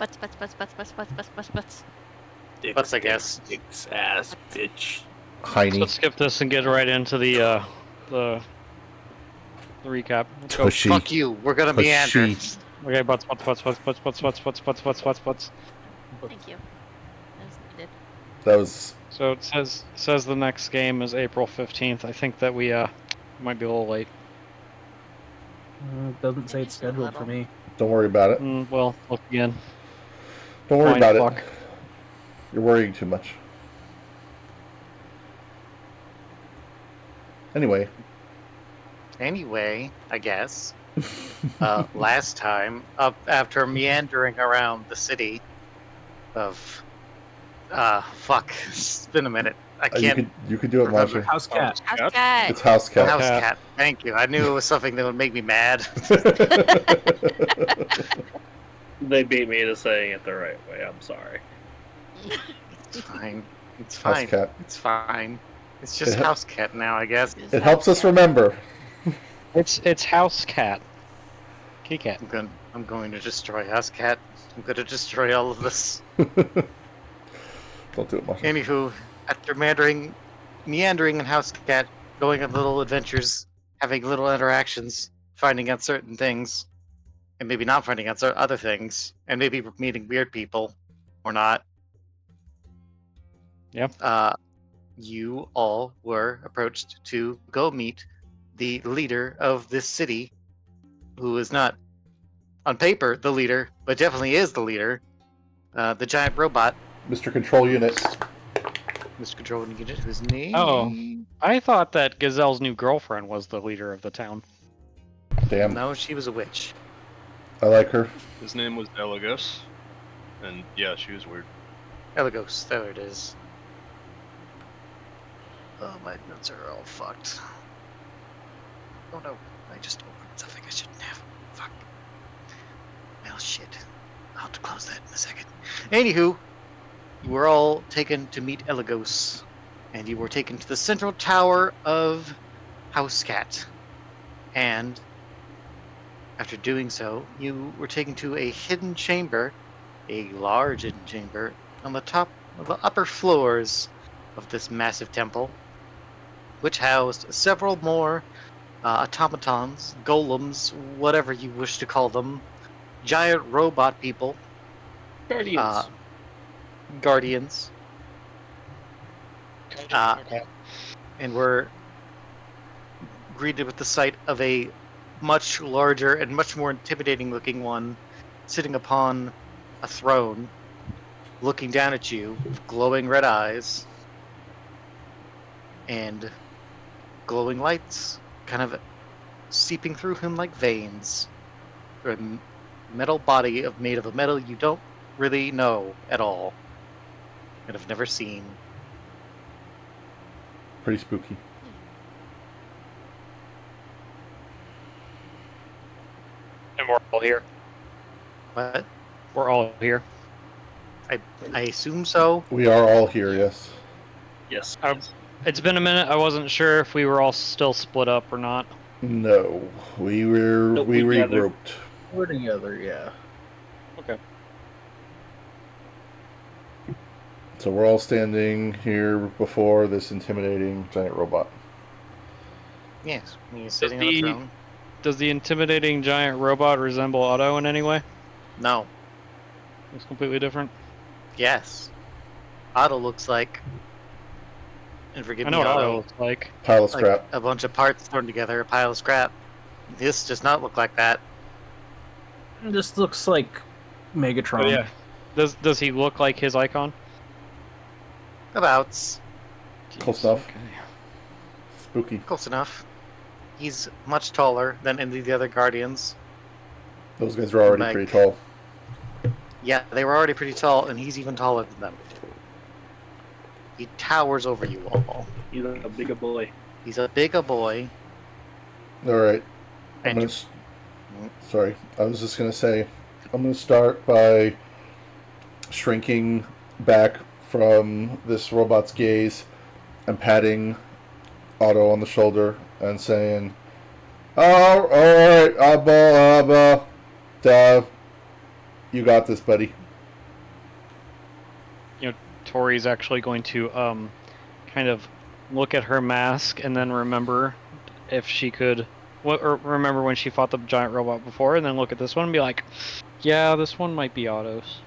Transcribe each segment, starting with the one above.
Butts. Butts, I guess. Dicks ass bitch. So Heiny. let's skip this and get right into the recap. Let's go. Tushy. Fuck you. We're gonna meander. Tushy. Okay, butts. Thank you. That was needed. That was... So it says the next game is April 15th. I think that we might be a little late. It doesn't say Maybe it's just a scheduled for little. me. Don't worry about it. Well, look again. Don't worry Fine, about fuck. it. You're worrying too much. Anyway. Anyway, I guess. Last time, after meandering around the city of... fuck. It's been a minute. I can't You could do it, remember. Marsha. House cat. House cat. It's house cat. House cat. Thank you. I knew it was something that would make me mad. They beat me to saying it the right way. I'm sorry. It's fine. It's House fine. cat. It's fine. It's just It ha- house cat now, I guess. It helps us remember. It's house cat. Kitty cat. I'm going to destroy house cat. I'm going to destroy all of this. Don't do it, Marsha. Anywho, after meandering in house cat, going on little adventures, having little interactions, finding out certain things, and maybe not finding out other things, and maybe meeting weird people, or not. Yep. You all were approached to go meet the leader of this city, who is not, on paper, the leader, but definitely is the leader. The giant robot, Mr. Control Unit. Mr. Control Unit, whose name... Oh. I thought that Gazelle's new girlfriend was the leader of the town. Damn. No, she was a witch. I like her. His name was Elagos, and yeah, she was weird. Elagos, there it is. Oh, my notes are all fucked. Oh no, I just opened something I shouldn't have. Fuck. Well, shit. I'll have to close that in a second. Anywho, you were all taken to meet Elagos, and you were taken to the central tower of House Cat. And after doing so, you were taken to a hidden chamber, a large hidden chamber, on the top of the upper floors of this massive temple, which housed several more automatons, golems, whatever you wish to call them, giant robot people, guardians, and were greeted with the sight of a much larger and much more intimidating looking one sitting upon a throne, looking down at you with glowing red eyes and glowing lights kind of seeping through him like veins. Or a metal body made of a metal you don't really know at all and have never seen. Pretty spooky. And we're all here. What? We're all here. I assume so. We are all here, yes. Yes. It's been a minute. I wasn't sure if we were all still split up or not. No. We regrouped. We're together, yeah. Okay. So we're all standing here before this intimidating giant robot. Yes, he's sitting on the- the throne. Does the intimidating giant robot resemble Otto in any way? No. It's completely different. Yes. Otto looks like, and forgive I me, know what Otto Otto, looks like. Pile of like scrap. a bunch of parts thrown together, a pile of scrap. This does not look like that. It just looks like Megatron. Oh, yeah. Does he look like his icon? About. Close enough. Okay. Spooky. Close enough. He's much taller than any of the other Guardians. Those guys are already Like- pretty tall. Yeah, they were already pretty tall, and he's even taller than them. He towers over you all. He's a bigger boy. He's a bigger boy. Alright. And Sorry. I was just going to say, I'm going to start by shrinking back from this robot's gaze and patting Otto on the shoulder and saying, "Oh, alright, Abba, you got this, buddy." Tori's actually going to kind of look at her mask and then remember if she could, or remember when she fought the giant robot before, and then look at this one and be like, yeah, this one might be Otto's.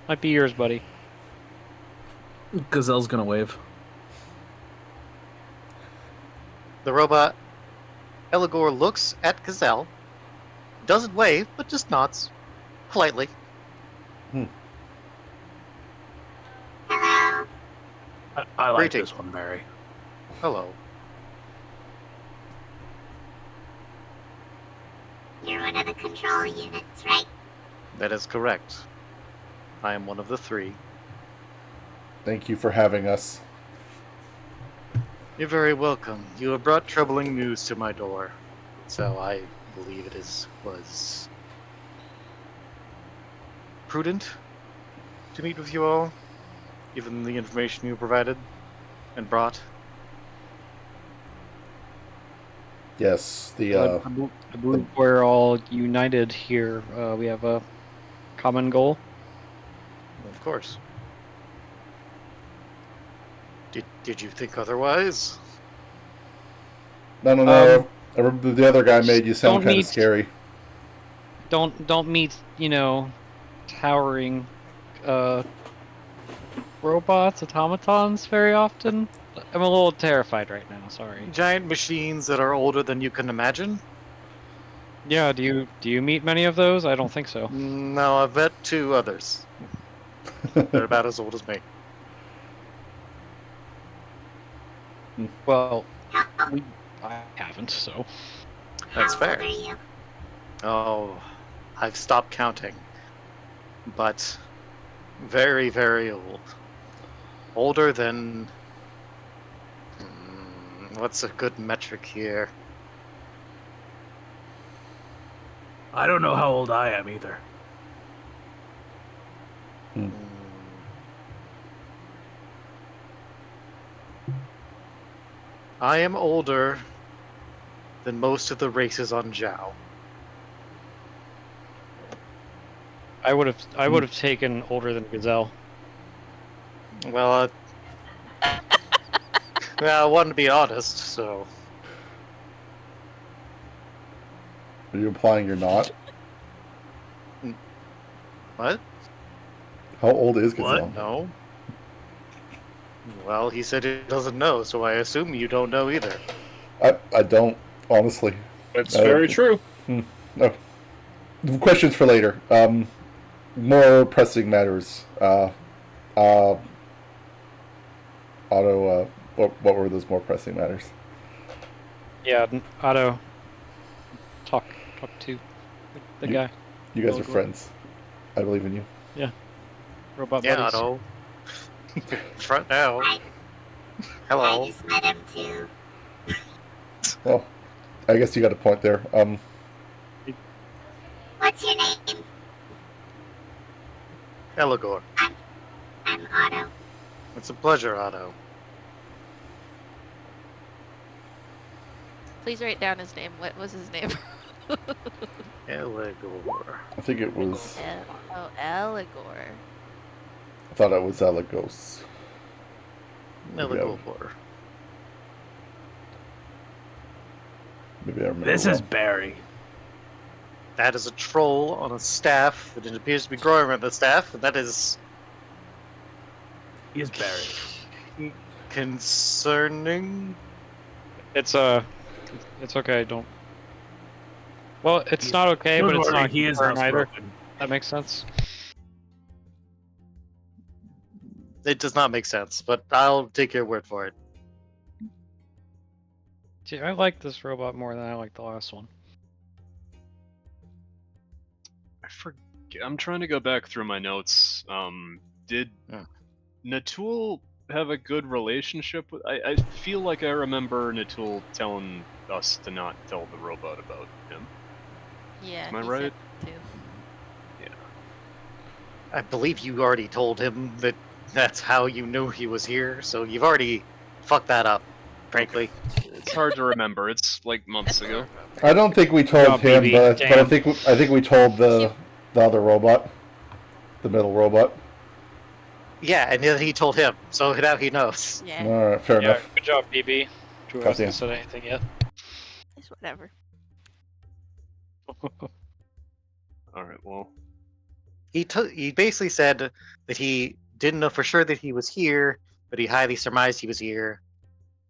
Might be yours, buddy. Gazelle's gonna wave. The robot Eligor looks at Gazelle, doesn't wave, but just nods politely. Hello. I like Greetings. this one, Barry. Hello. You're one of the control units, right? That is correct. I am one of the 3. Thank you for having us. You're very welcome. You have brought troubling news to my door, so I believe it was prudent to meet with you all, given the information you provided and brought. Yes, I believe we're all united here. We have a common goal. Of course. Did you think otherwise? No. The other guy made you sound don't kind need- of scary. Don't meet, towering robots, automatons very often. I'm a little terrified right now, sorry. Giant machines that are older than you can imagine? Yeah, do you meet many of those? I don't think so. No, I've met 2 others. They're about as old as me. Well, How, I haven't, so. That's how fair. old are you? Oh, I've stopped counting. But very, very old. Older than... what's a good metric here? I don't know how old I am either. Hmm. I am older than most of the races on Zhao. I would have taken older than Gazelle. Well, I want to be honest, so... Are you implying you're not? What? How old is What? Gazelle? No? Well, he said he doesn't know, so I assume you don't know either. I don't, honestly. That's very true. No. Questions for later. More pressing matters. Otto, what were those more pressing matters? Yeah, Otto. Talk to the You- guy. You guys are Eligor. friends. I believe in you. Robot Yeah, buddies. Otto. Front now. I Hello. just met him too. Well, I guess you got a point there. What's your name? Eligor. I'm Otto. It's a pleasure, Otto. Please write down his name. What was his name? Eligor. I think it was. Eligor. I thought it was Alagos. Eligor. Maybe I remember. This is Barry. That is a troll on a staff that it appears to be growing around the staff, and that is He is Barry. concerning. It's okay. Don't. Well, it's not okay, Don't but it's worry, not he is concern either. housebroken. That makes sense. It does not make sense, but I'll take your word for it. Gee, I like this robot more than I like the last one. I'm trying to go back through my notes. Did Yeah. Natul have a good relationship with? I feel like I remember Natul telling us to not tell the robot about him. Yeah. Am I he right? said too. I believe you already told him that that's how you knew he was here, so you've already fucked that up, frankly. It's hard to remember. It's like months ago. I don't think we told Oh, him, BB, but I damn. think we told the other robot. The middle robot. Yeah, and then he told him, so now he knows. Yeah, All right, fair Yeah, enough. good job, BB. Who Goddamn. hasn't said anything yet? it's whatever. All right. Well, He basically said that he didn't know for sure that he was here, but he highly surmised he was here,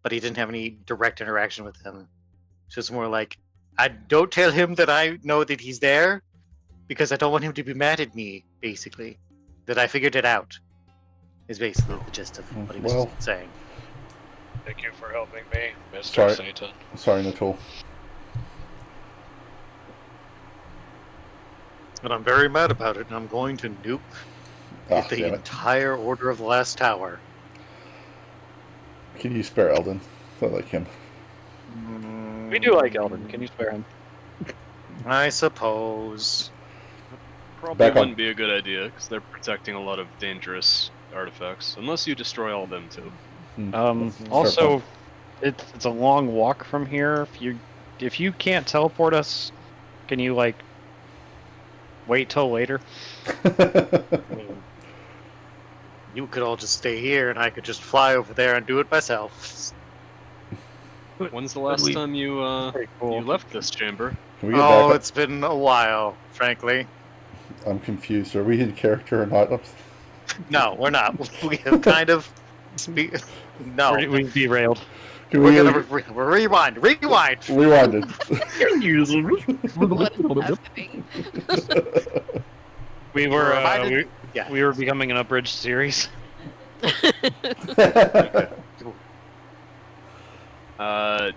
but he didn't have any direct interaction with him. So it's more like, I don't tell him that I know that he's there, because I don't want him to be mad at me, basically. That I figured it out, is basically the gist of what he was Well. saying. Thank you for helping me, Mr. Sorry. Satan. Sorry, Natul. And I'm very mad about it, and I'm going to nuke Ah, the damn it. entire Order of the Last Tower. Can you spare Eldon? I like him. We do like Eldon. Can you spare him? I suppose. probably Back on. wouldn't be a good idea because they're protecting a lot of dangerous artifacts, unless you destroy all of them too. Fair Also, point. it's a long walk from here. If you can't teleport us, can you like wait till later? I mean, you could all just stay here, and I could just fly over there and do it myself. When's the last time you Pretty you cool. left this chamber? Can we get Oh, back it's been a while, frankly. up? I'm confused. Are we in character or not? No, we're not. We have kind of. No, We derailed. Can we're we gonna rewind. Rewind. rewind it? What is happening? We were reminded- Yeah. we were becoming an abridged series. I'm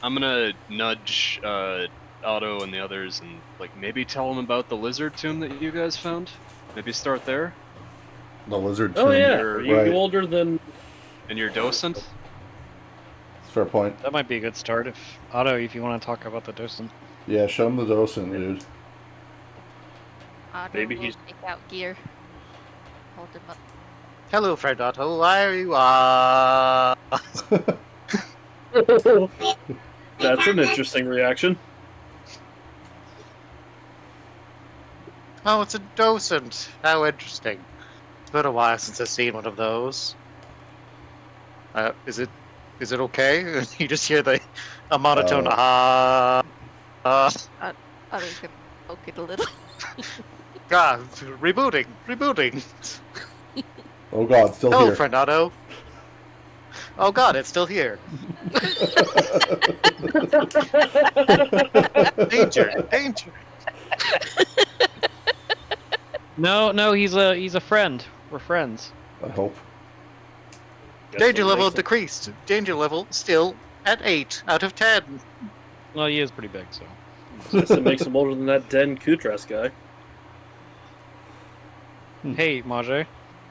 gonna nudge Otto and the others and like maybe tell them about the lizard tomb that you guys found. Maybe start there. The lizard. Oh tomb. yeah, You're are you right. older than? And your docent. Fair point. That might be a good start. If Otto, if you want to talk about the docent. Yeah, show him the docent, dude. Otto Maybe will he's- take out gear. Hold him up. Hello, friend Otto. Why are you? That's an interesting reaction. Oh, it's a docent. How interesting. It's been a while since I've seen one of those. Is it okay? You just hear a monotone Otto's gonna poke it a little. rebooting. Oh god, still Hello, here. friend Otto. Oh god, it's still here. Danger. No, he's a friend. We're friends. I hope. Danger level decreased. Danger level still at 8 out of 10. Well, he is pretty big, so. Guess it makes him older than that Den Kutras guy. Hey, Maj, I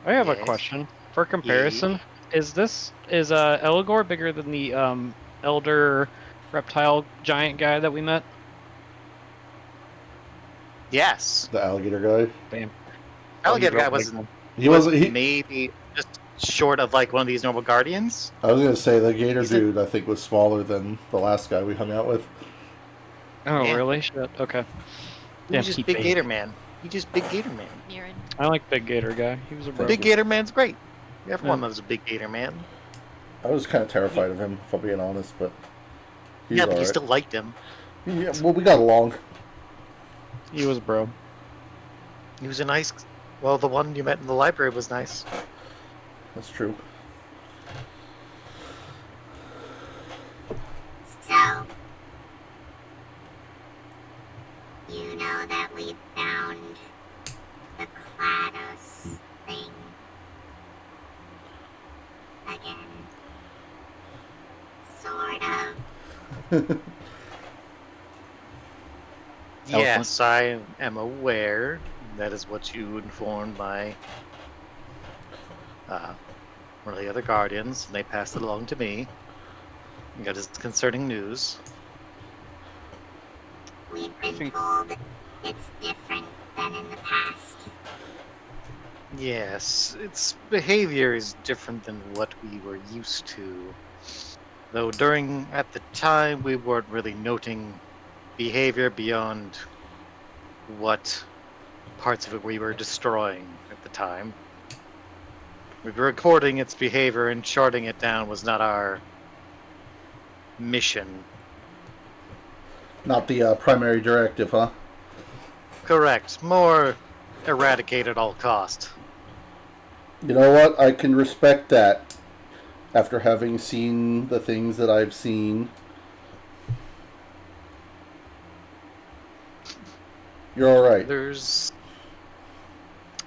have a Yes? question. For comparison, is Eligor bigger than the elder reptile giant guy that we met? Yes. The alligator guy. Bam. Alligator guy was was He wasn't. He. maybe just short of like one of these normal guardians. I was gonna say the gator He's a- dude. I think was smaller than the last guy we hung out with. Oh, Yeah. really? Shit. Okay. He was just keep big bait. Gator Man. He just big Gator Man. Mirren. I like big gator guy. He was a bro. Big Gator Man's great. Everyone Yeah. loves a big Gator Man. I was kind of terrified of him, if I'm being honest, but he's Yeah, but you alright. still liked him. Yeah, well, we got along. He was bro. He was a nice. Well, the one you met in the library was nice. That's true. So, you know that we found the GLaDOS thing again. Sort of. Yes, I am aware. That is what you informed my one of the other guardians, and they passed it along to me. That is concerning news. We've been think- told it's different than in the past. Yes, its behavior is different than what we were used to. Though at the time, we weren't really noting behavior beyond what parts of it we were destroying at the time. We were recording its behavior and charting it down was not our mission. Not the primary directive, huh? Correct. More eradicate at all cost. You know what? I can respect that. After having seen the things that I've seen. You're alright.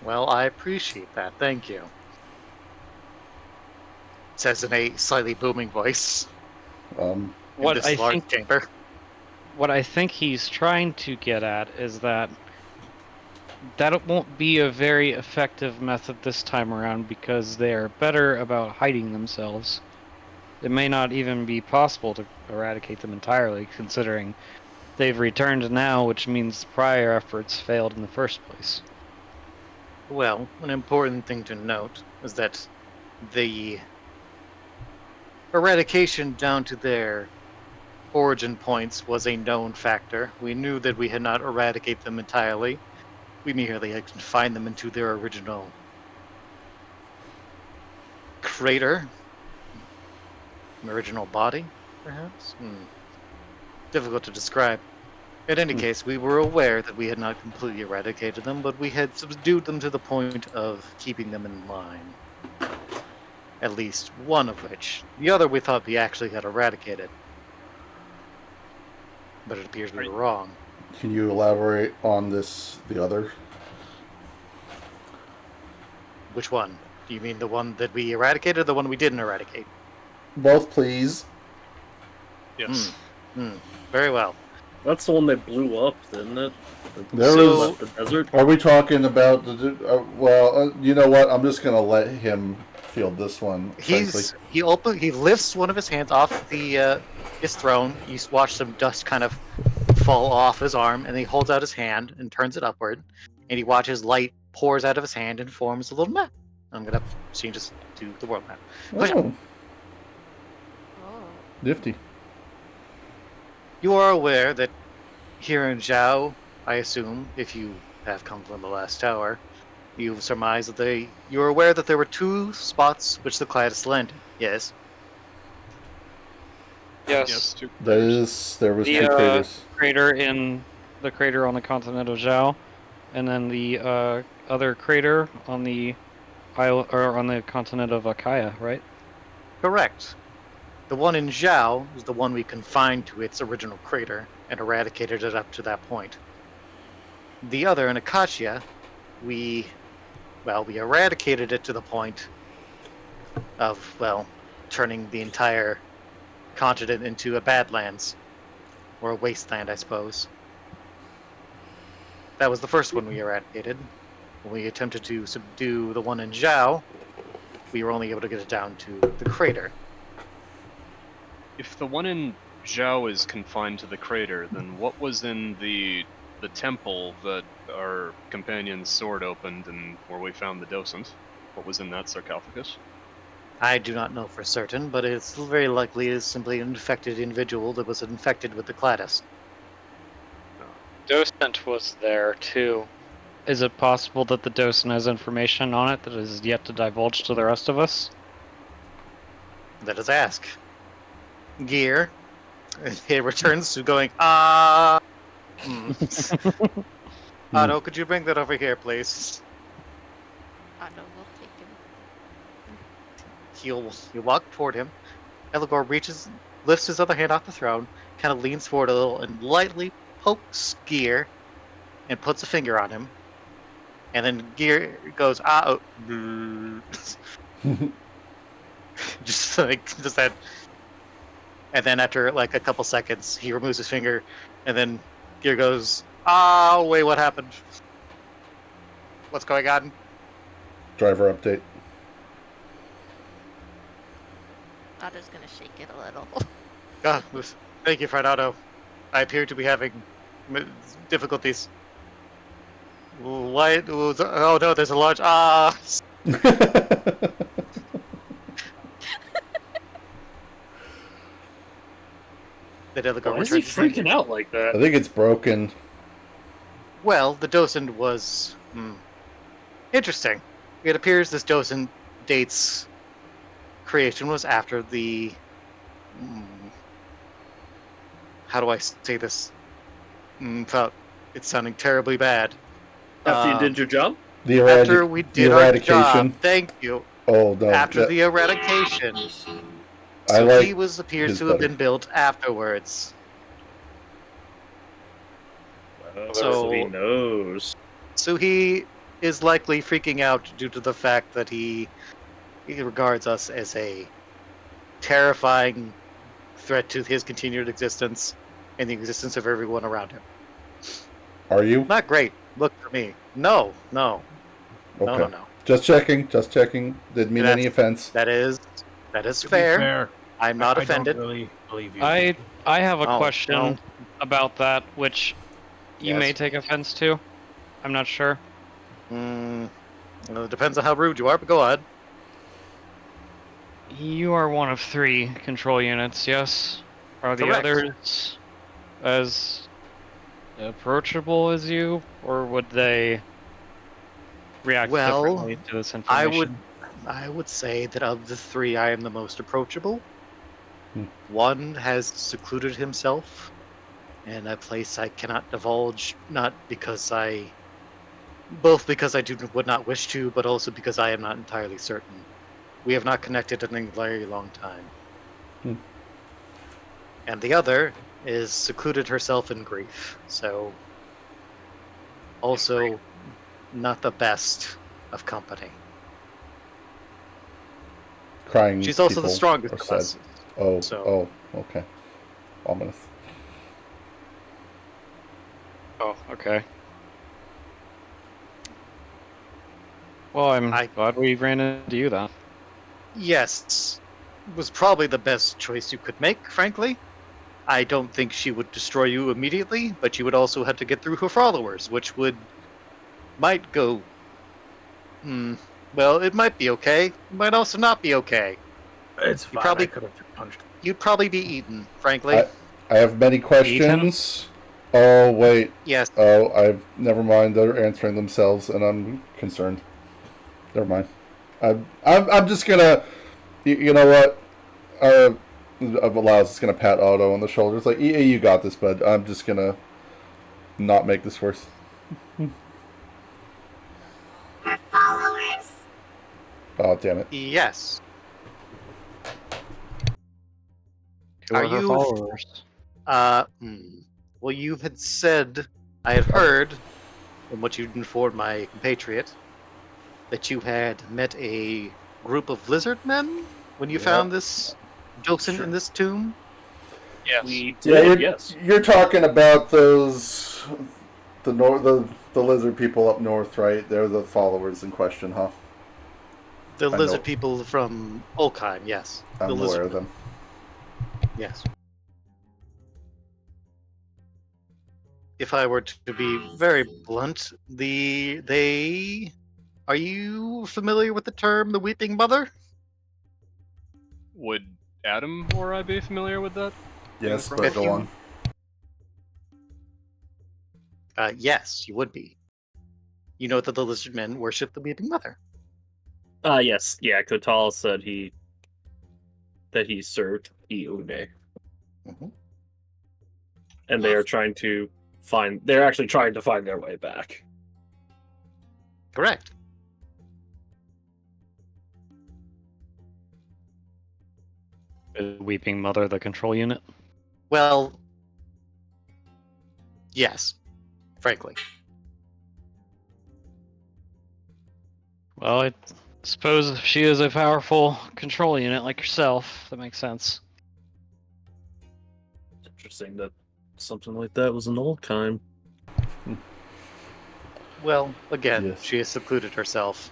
Well, I appreciate that. Thank you. Says in a slightly booming voice in What I this large think chamber. what I think he's trying to get at is that it won't be a very effective method this time around because they are better about hiding themselves. It may not even be possible to eradicate them entirely, considering they've returned now, which means prior efforts failed in the first place. Well, an important thing to note is that the eradication down to their origin points was a known factor. We knew that we had not eradicated them entirely. We merely had confined them into their original crater. Original body, perhaps? Difficult to describe. In any case, we were aware that we had not completely eradicated them, but we had subdued them to the point of keeping them in line. At least one of which. The other we thought we actually had eradicated. But it appears we were wrong. Can you elaborate on the other? Which one? Do you mean the one that we eradicated or the one we didn't eradicate? Both, please. Yes. Very well. That's the one that blew up, didn't it? There So- was. Left the desert. Are we talking about the? You know what? I'm just gonna let him field this one. He lifts one of his hands off the his throne. You watch some dust kind of fall off his arm, and he holds out his hand and turns it upward, and he watches light pours out of his hand and forms a little map. I'm gonna change this to the world map. Push up. Oh, Oh. nifty. You are aware that here in Zhao, I assume, if you have come from the last tower, you've surmised that you're aware that there were two spots which the Cladis landed. Yes. Yes. Two There players. was The, two craters. The crater on the continent of Zhao, and then the other crater on the isle or on the continent of Akaya, right? Correct. The one in Zhao is the one we confined to its original crater and eradicated it up to that point. The other in Acacia, we eradicated it to the point of, turning the entire continent into a Badlands. Or a wasteland, I suppose. That was the first one we eradicated. When we attempted to subdue the one in Zhao, we were only able to get it down to the crater. If the one in Zhao is confined to the crater, then what was in the temple that our companion's sword opened and where we found the docent? What was in that sarcophagus? I do not know for certain, but it's very likely it is simply an infected individual that was infected with the Cladis. Docent was there too. Is it possible that the docent has information on it that is yet to divulge to the rest of us? Let us ask. Gear. It returns to going, Otto, could you bring that over here, please? I know we'll take him. He'll walk toward him. Eligor lifts his other hand off the throne, kind of leans forward a little, and lightly pokes Gear, and puts a finger on him. And then Gear goes, just that. And then after like a couple seconds, he removes his finger, and then Gear goes, wait, what happened? What's going on? Driver update. Otto's gonna shake it a little. Thank you, Fernando. I appear to be having difficulties. What? Oh no, there's a large. Why is he freaking out like I that? think it's broken. Well, the docent was Interesting. It appears this docent date's creation was after the... how do I say this? Without it sounding terribly bad. After you did your job? The After we did our eradication. job. Thank you. Oh no. After that- the eradication. I So like he appears his to have better. been built afterwards. So he knows. So he is likely freaking out due to the fact that he regards us as a terrifying threat to his continued existence and the existence of everyone around him. Are you? Not great. Look for me. No. Okay. Just checking. Didn't mean any offense. That is To be fair. I'm not I offended. don't really believe you. I have a Oh, question no. about that, which you Yes. may take offense to. I'm not sure. Well, it depends on how rude you are, but go ahead. You are one of 3 control units, yes? Are the Correct. others as approachable as you, or would they react Well, differently to this information? I would say that of the 3, I am the most approachable. Hmm. One has secluded himself in a place I cannot divulge, both because I would not wish to, but also because I am not entirely certain. We have not connected in a very long time. Hmm. And the other is secluded herself in grief, so also not the best of company. Crying. She's also the people strongest are of sad. us. Oh. So- Okay. Ominous. Oh, okay. Well, I'm glad we ran into you then. Yes, was probably the best choice you could make, frankly. I don't think she would destroy you immediately, but you would also have to get through her followers, which might go... well, it might be okay. It might also not be okay. It's fine. probably- I could have punched. You'd probably be eaten, frankly. I have many questions. Oh wait. Yes. Oh, never mind. They're answering themselves, and I'm concerned. Never mind. I'm just gonna. You know what? Allows is gonna pat Otto on the shoulders, like, yeah, you got this, bud. I'm just gonna not make this worse. Her followers. Oh damn it. Yes. Who Are are her you- followers? Well, you had said, I had heard, from what you'd informed my compatriot, that you had met a group of lizard men when you found this docent in this tomb. Yes. We Yeah, did, yes. you're talking about those the lizard people up north, right? They're the followers in question, huh? The I lizard know. people from Olkheim, yes. I'm the aware lizard of them. Yes. If I were to be very blunt, are you familiar with the term the Weeping Mother? Would Adam or I be familiar with that? Yes, from but If go you- on. Yes, you would be. You know that the lizard men worship the Weeping Mother. Yes. Yeah, Kotal said that he served Iune. Mhm. And they're actually trying to find their way back. Correct. Is Weeping Mother the control unit? Well, yes, frankly. Well, I suppose if she is a powerful control unit like yourself, that makes sense. It's interesting that something like that was an Oldheim. Well, again, Yes. she has secluded herself.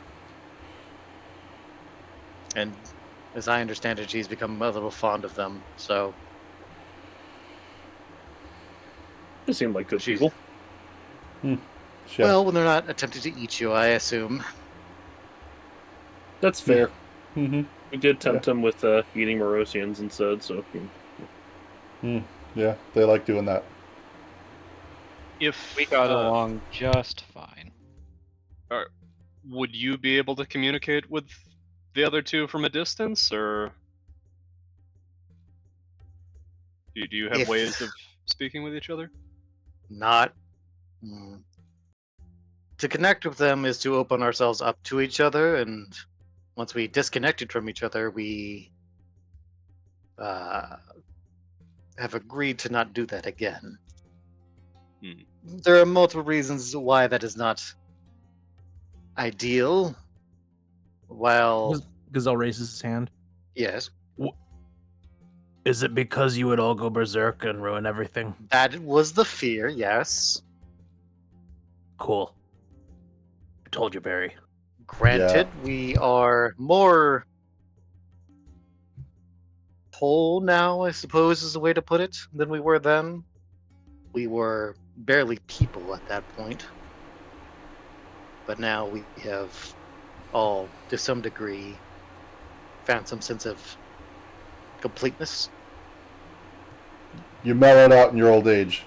And as I understand it, she's become a little fond of them, so... They seem like good She's- people. Chef. Well, when they're not attempting to eat you, I assume. That's fair. Mm-hmm. We did tempt him with eating Morosians instead, so Yeah, they like doing that. If We got along just fine. Would you be able to communicate with the other two from a distance, or do you have If ways of speaking with each other? not. mm, To connect with them is to open ourselves up to each other, and once we disconnected from each other, we uh, have agreed to not do that again. There are multiple reasons why that is not ideal. While, Gazelle raises his hand. yes, Is it because you would all go berserk and ruin everything? that was the fear, yes. Cool. I told you, Barry. Granted, we are more whole now, I suppose is the way to put it, than we were then. We were barely people at that point. But now we have all, to some degree, found some sense of completeness. You mellowed out in your old age.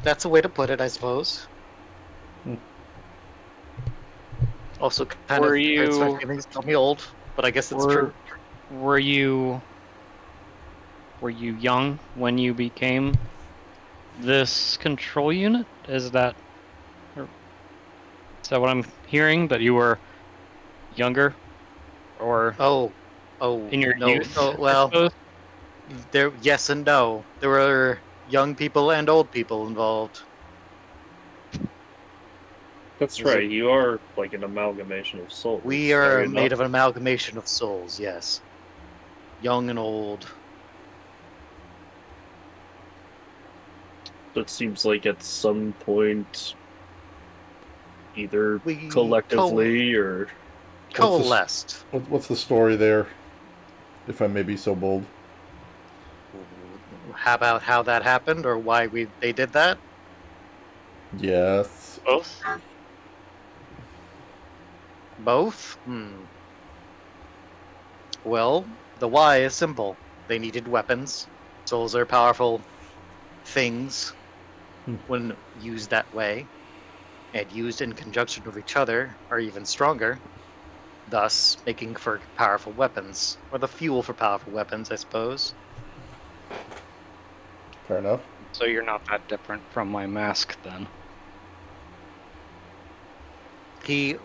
That's a way to put it, I suppose. Hmm. Also, kind Were of hurts my you- feelings, tell me old, but I guess it's true. Were you young when you became this control unit? Is that what I'm hearing? That you were younger, or Oh, in your no. youth? Oh, I well, suppose? there. Yes and no. There were young people and old people involved. That's Is right. it- You are like an amalgamation of souls. We are you made not? of an amalgamation of souls. Yes, young and old. It seems like at some point, either We collectively or coalesced. What's the story there? If I may be so bold. How about how that happened, or why they did that? Yes. Both. Both? Well, the why is simple. They needed weapons. Souls are powerful things when used that way, and used in conjunction with each other are even stronger, thus making for powerful weapons, or the fuel for powerful weapons, I suppose. Fair enough. So you're not that different from my mask, then. He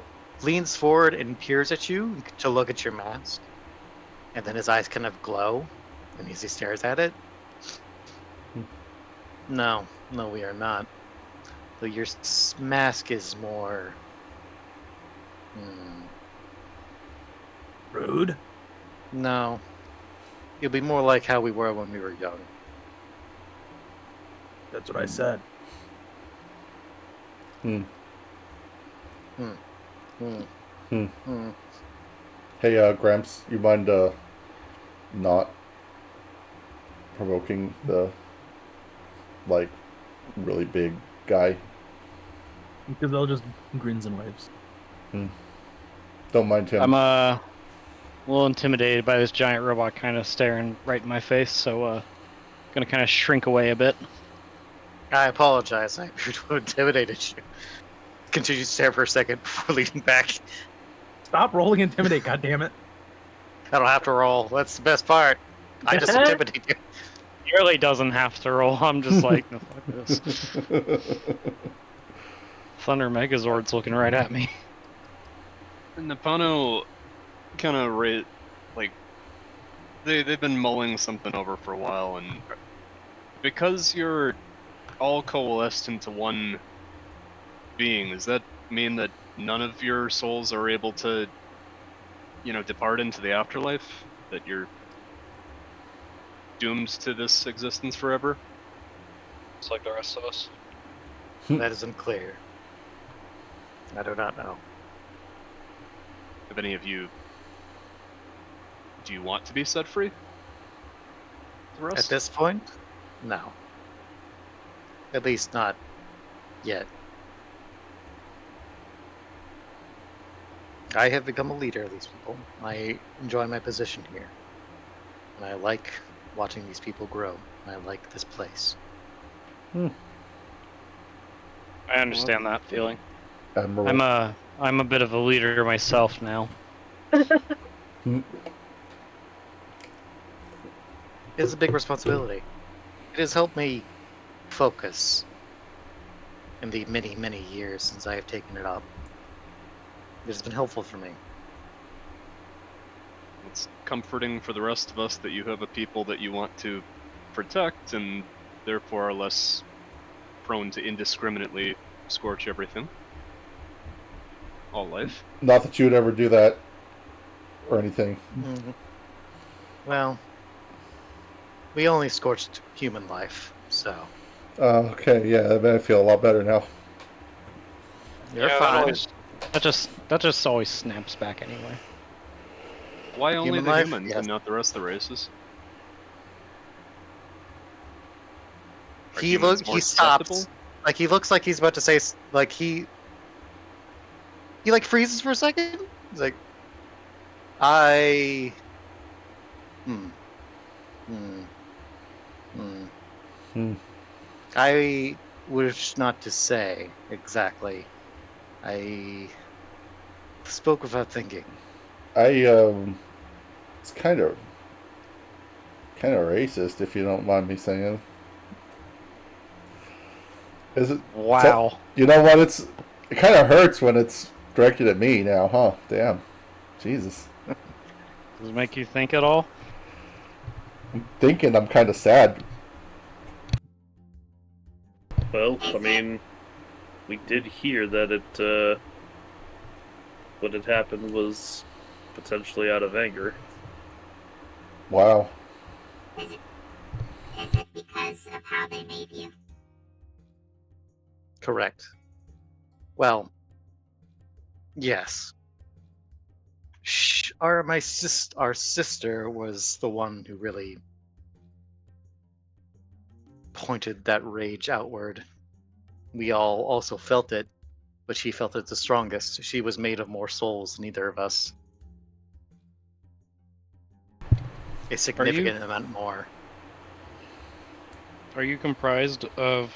leans forward and peers at you to look at your mask, and then his eyes kind of glow, and as he stares at it. No, we are not. Though your mask is more. Rude? No. It'll be more like how we were when we were young. That's what I said. Hey, Gramps, you mind not provoking the like really big guy? Gazelle just grins and waves. Don't mind him. I'm a little intimidated by this giant robot kind of staring right in my face, so gonna kind of shrink away a bit. I apologize. I intimidated you. Continue to stare for a second before leaning back. Stop rolling intimidate, goddammit. I don't have to roll. That's the best part. I just intimidate you. He really doesn't have to roll. I'm just like, no, fuck this. Thunder Megazord's looking right at me. Napano kind of like they've been mulling something over for a while, and because you're all coalesced into one being, does that mean that none of your souls are able to, depart into the afterlife? That you're doomed to this existence forever? It's like the rest of us. That isn't clear. I do not know. Have any of you? Do you want to be set free? The rest? At this point, no. At least not yet. I have become a leader of these people. I enjoy my position here. And I like watching these people grow. And I like this place. I understand that feeling. Admiral. I'm a bit of a leader myself now. It's a big responsibility. It has helped me focus in the many, many years since I have taken it up. It has been helpful for me. It's comforting for the rest of us that you have a people that you want to protect and therefore are less prone to indiscriminately scorch everything. All life. Not that you would ever do that or anything. Well, we only scorched human life, so Okay, yeah, I feel a lot better now. you're Yeah, fine. That just always snaps back anyway. Why only Human the life? humans Yes. and not the rest of the races? Are He humans look. more He stops. susceptible? Like he looks like he's about to say. Like he like freezes for a second. He's like, I. Hmm. Hmm. Hmm. Hmm. I wish not to say exactly. I spoke without thinking. It's kind of racist, if you don't mind me saying. Is it? Wow. You know what? It kind of hurts when it's directed at me now, huh? Damn, Jesus. Does it make you think at all? I'm thinking I'm kind of sad. Well, I mean, we did hear that what had happened was potentially out of anger. Wow. Is it because of how they made you? Correct. Well, yes. Our sister was the one who really pointed that rage outward. We all also felt it, but she felt it the strongest. She was made of more souls than either of us. A significant amount more. Are you comprised of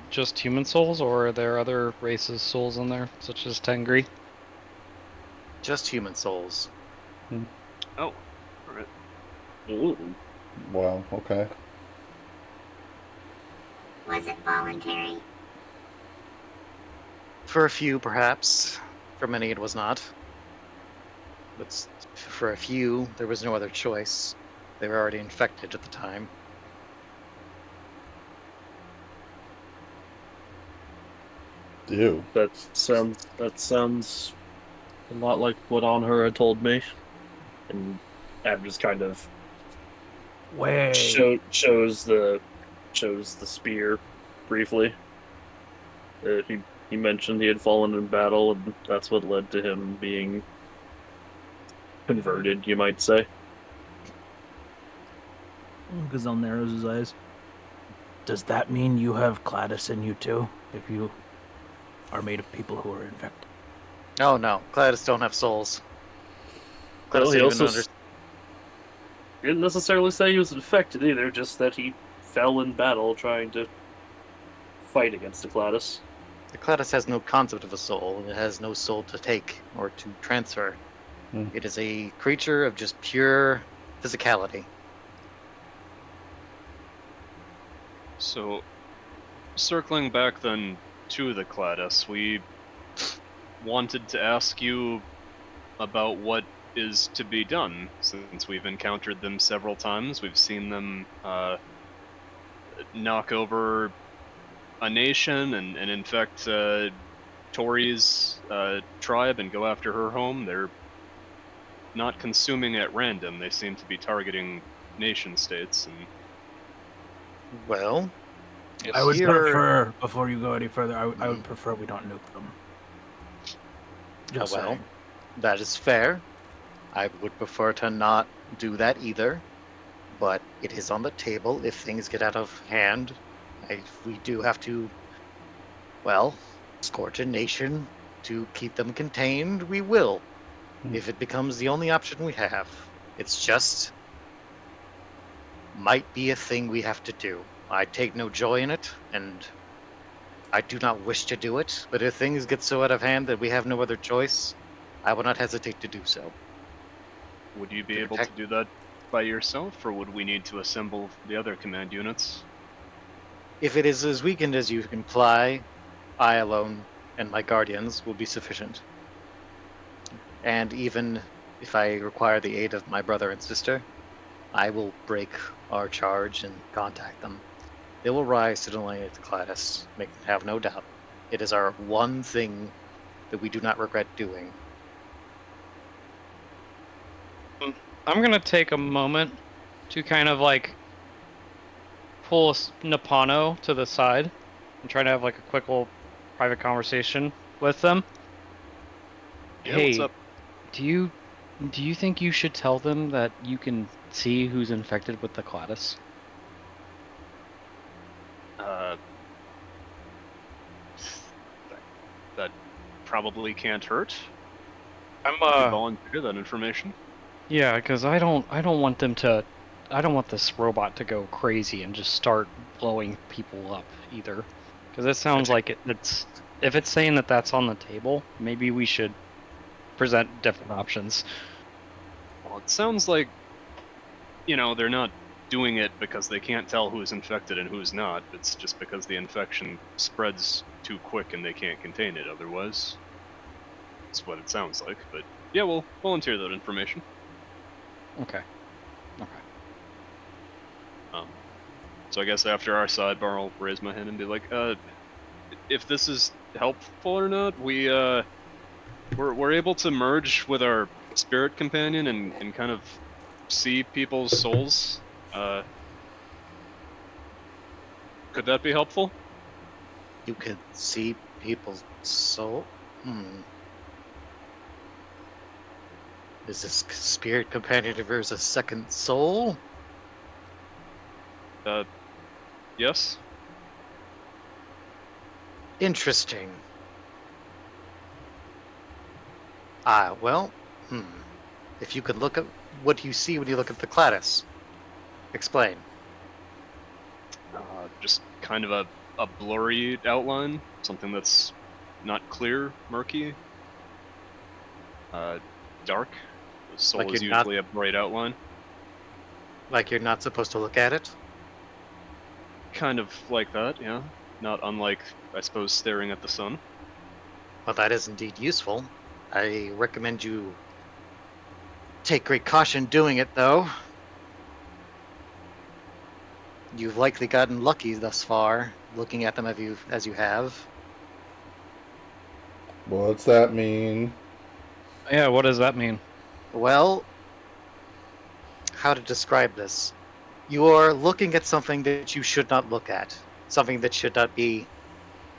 just human souls, or are there other races' souls in there, such as Tengri? Just human souls. Oh, alright. Ooh. Wow. Okay. Was it voluntary? For a few, perhaps. For many, it was not. But for a few, there was no other choice. They were already infected at the time. Ew. That sounds a lot like what Anhur had told me, and Ab just kind of Wait. shows the spear briefly. He mentioned he had fallen in battle, and that's what led to him being converted, you might say. Gazelle narrows his eyes. Does that mean you have Gladys in you too? If you are made of people who are infected? Oh no, Gladys don't have souls. Well, Gladys he didn't even also didn't necessarily say he was infected either, just that he fell in battle trying to fight against the Gladys. The Gladys has no concept of a soul, and it has no soul to take or to transfer. Hmm. It is a creature of just pure physicality. So, circling back then to the Gladys, we wanted to ask you about what is to be done, since we've encountered them several times. We've seen them knock over a nation and infect Tori's tribe and go after her home. They're not consuming at random. They seem to be targeting nation states. And Well, I would here- prefer, before you go any further, I would prefer we don't nuke them. Just well, saying. that is fair. I would prefer to not do that either, but it is on the table. If things get out of hand, if we do have to, well, scorch a nation to keep them contained, we will. If it becomes the only option we have, it's just might be a thing we have to do. I take no joy in it, and I do not wish to do it, but if things get so out of hand that we have no other choice, I will not hesitate to do so. Would you be To able to protect- do that by yourself, or would we need to assemble the other command units? If it is as weakened as you imply, I alone and my guardians will be sufficient. And even if I require the aid of my brother and sister, I will break our charge and contact them. They will rise to delineate the Gladys, have no doubt. It is our one thing that we do not regret doing. I'm gonna take a moment to kind of like pull Napano to the side and try to have like a quick little private conversation with them. Yeah, Hey, what's up? do you think you should tell them that you can see who's infected with the Gladys? That, that probably can't hurt. I'm If you volunteer that information. yeah, because I don't want them to. I don't want this robot to go crazy and just start blowing people up either. Because it sounds like it's if it's saying that that's on the table, maybe we should present different options. Well, it sounds like, they're not doing it because they can't tell who's infected and who's not. It's just because the infection spreads too quick and they can't contain it otherwise. That's what it sounds like. But yeah, we'll volunteer that information. Okay. So I guess after our sidebar, I'll raise my hand and be like, if this is helpful or not, we're able to merge with our spirit companion and kind of see people's souls. Could that be helpful? You can see people's soul? Is this spirit companion of yours a second soul? Yes. Interesting. Well, if you could look at what you see when you look at the Gladys. Explain. Just kind of a blurry outline, something that's not clear, murky, dark. The soul Like is you're not- usually a bright outline. Like you're not supposed to look at it? Kind of like that, yeah. Not unlike, I suppose, staring at the sun. Well, that is indeed useful. I recommend you take great caution doing it, though. You've likely gotten lucky thus far, looking at them as you have. What's that mean? Yeah, what does that mean? Well, how to describe this? You are looking at something that you should not look at. Something that should not be.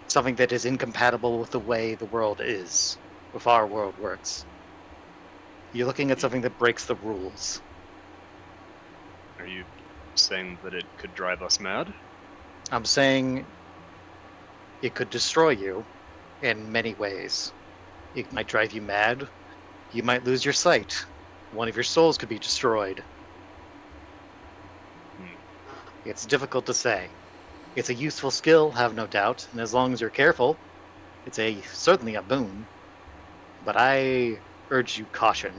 Something that is incompatible with the way the world is, with our world works. You're looking at something that breaks the rules. Are you saying that it could drive us mad? I'm saying it could destroy you in many ways. It might drive you mad. You might lose your sight. One of your souls could be destroyed. It's difficult to say. It's a useful skill, have no doubt, and as long as you're careful, it's certainly a boon. But I urge you caution.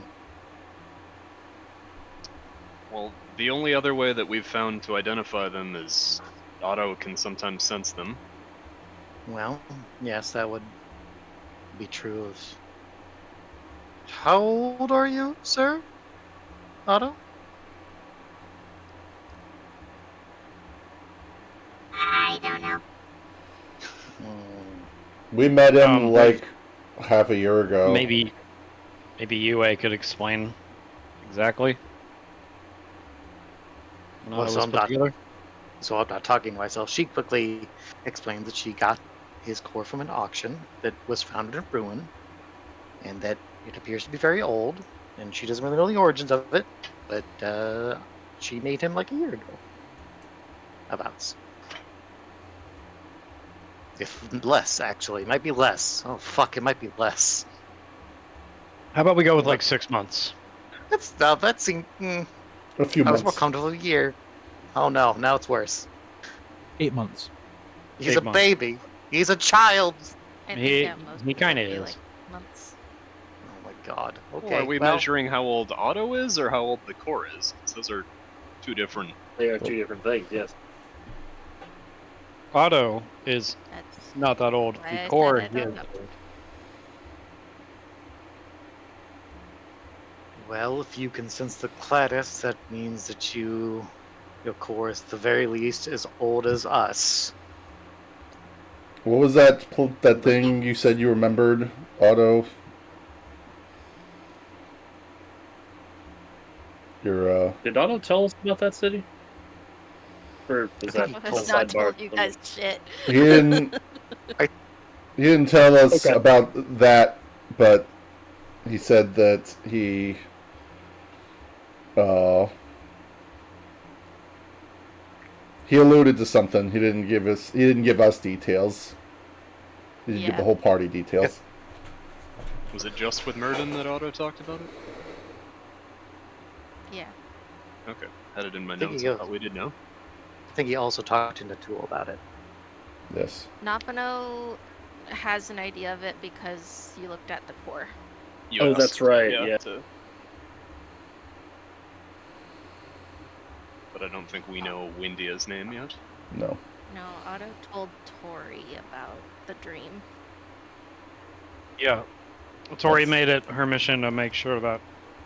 Well, the only other way that we've found to identify them is Otto can sometimes sense them. Well, yes, that would be true of... How old are you, sir? Otto? I don't know. We met him Um, like half a year ago. Maybe UA could explain exactly. When Well, all so was I'm put not- together. So I'm not talking to myself. She quickly explained that she got his core from an auction that was found in a ruin, and that it appears to be very old, and she doesn't really know the origins of it, but she made him like a year ago. About. If less, actually. It might be less. Oh, fuck, it might be less. How about we go with like 6 months? That seemed... A few I was more months. comfortable with a year. Oh no, now it's worse. 8 months. He's 8 a months. baby. He's a child. I think He- at most he it would kinda be is. like months. Oh my god. Well, Okay. are we well, measuring how old Otto is or how old the core is? 'Cause those are two different. They are two different things. Yes. Otto is That's not that old. why I The said core, I yeah. don't know. Well, if you can sense the Cladis, that means that your core is at the very least as old as us. What was that thing you said you remembered, Otto? Your Did Otto tell us about that city? Or was that He I a have told- not sidebar? told you guys shit. he didn't he didn't tell us Okay. about that, but he said that he he alluded to something. He didn't give us details. He didn't give the Yeah. whole party details. Was it just with Murden that Otto talked about it? Yeah. Okay, had it in my Think notes. he I goes- thought we did know. I think he also talked to Natul about it. Yes. Napano has an idea of it because you looked at the core. You Oh, asked, that's right, yeah. But I don't think we know Windia's name yet. No. No, Otto told Tori about the dream. Yeah. Tori Yes. made it her mission to make sure that,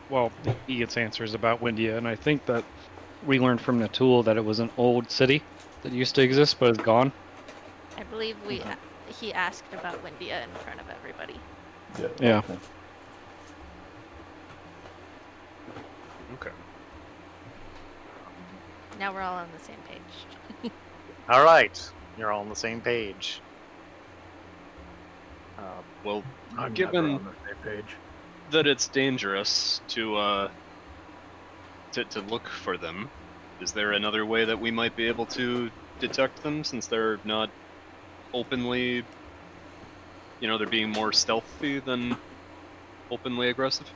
well, he gets answers about Windia, and I think that we learned from Natul that it was an old city that used to exist but is gone. I believe he asked about Windia in front of everybody. Yeah. Okay. Okay. Now we're all on the same page. All right, you're all on the same page. Well, I'm Given- never on the same page. that it's dangerous to look for them, is there another way that we might be able to detect them since they're not openly, they're being more stealthy than openly aggressive?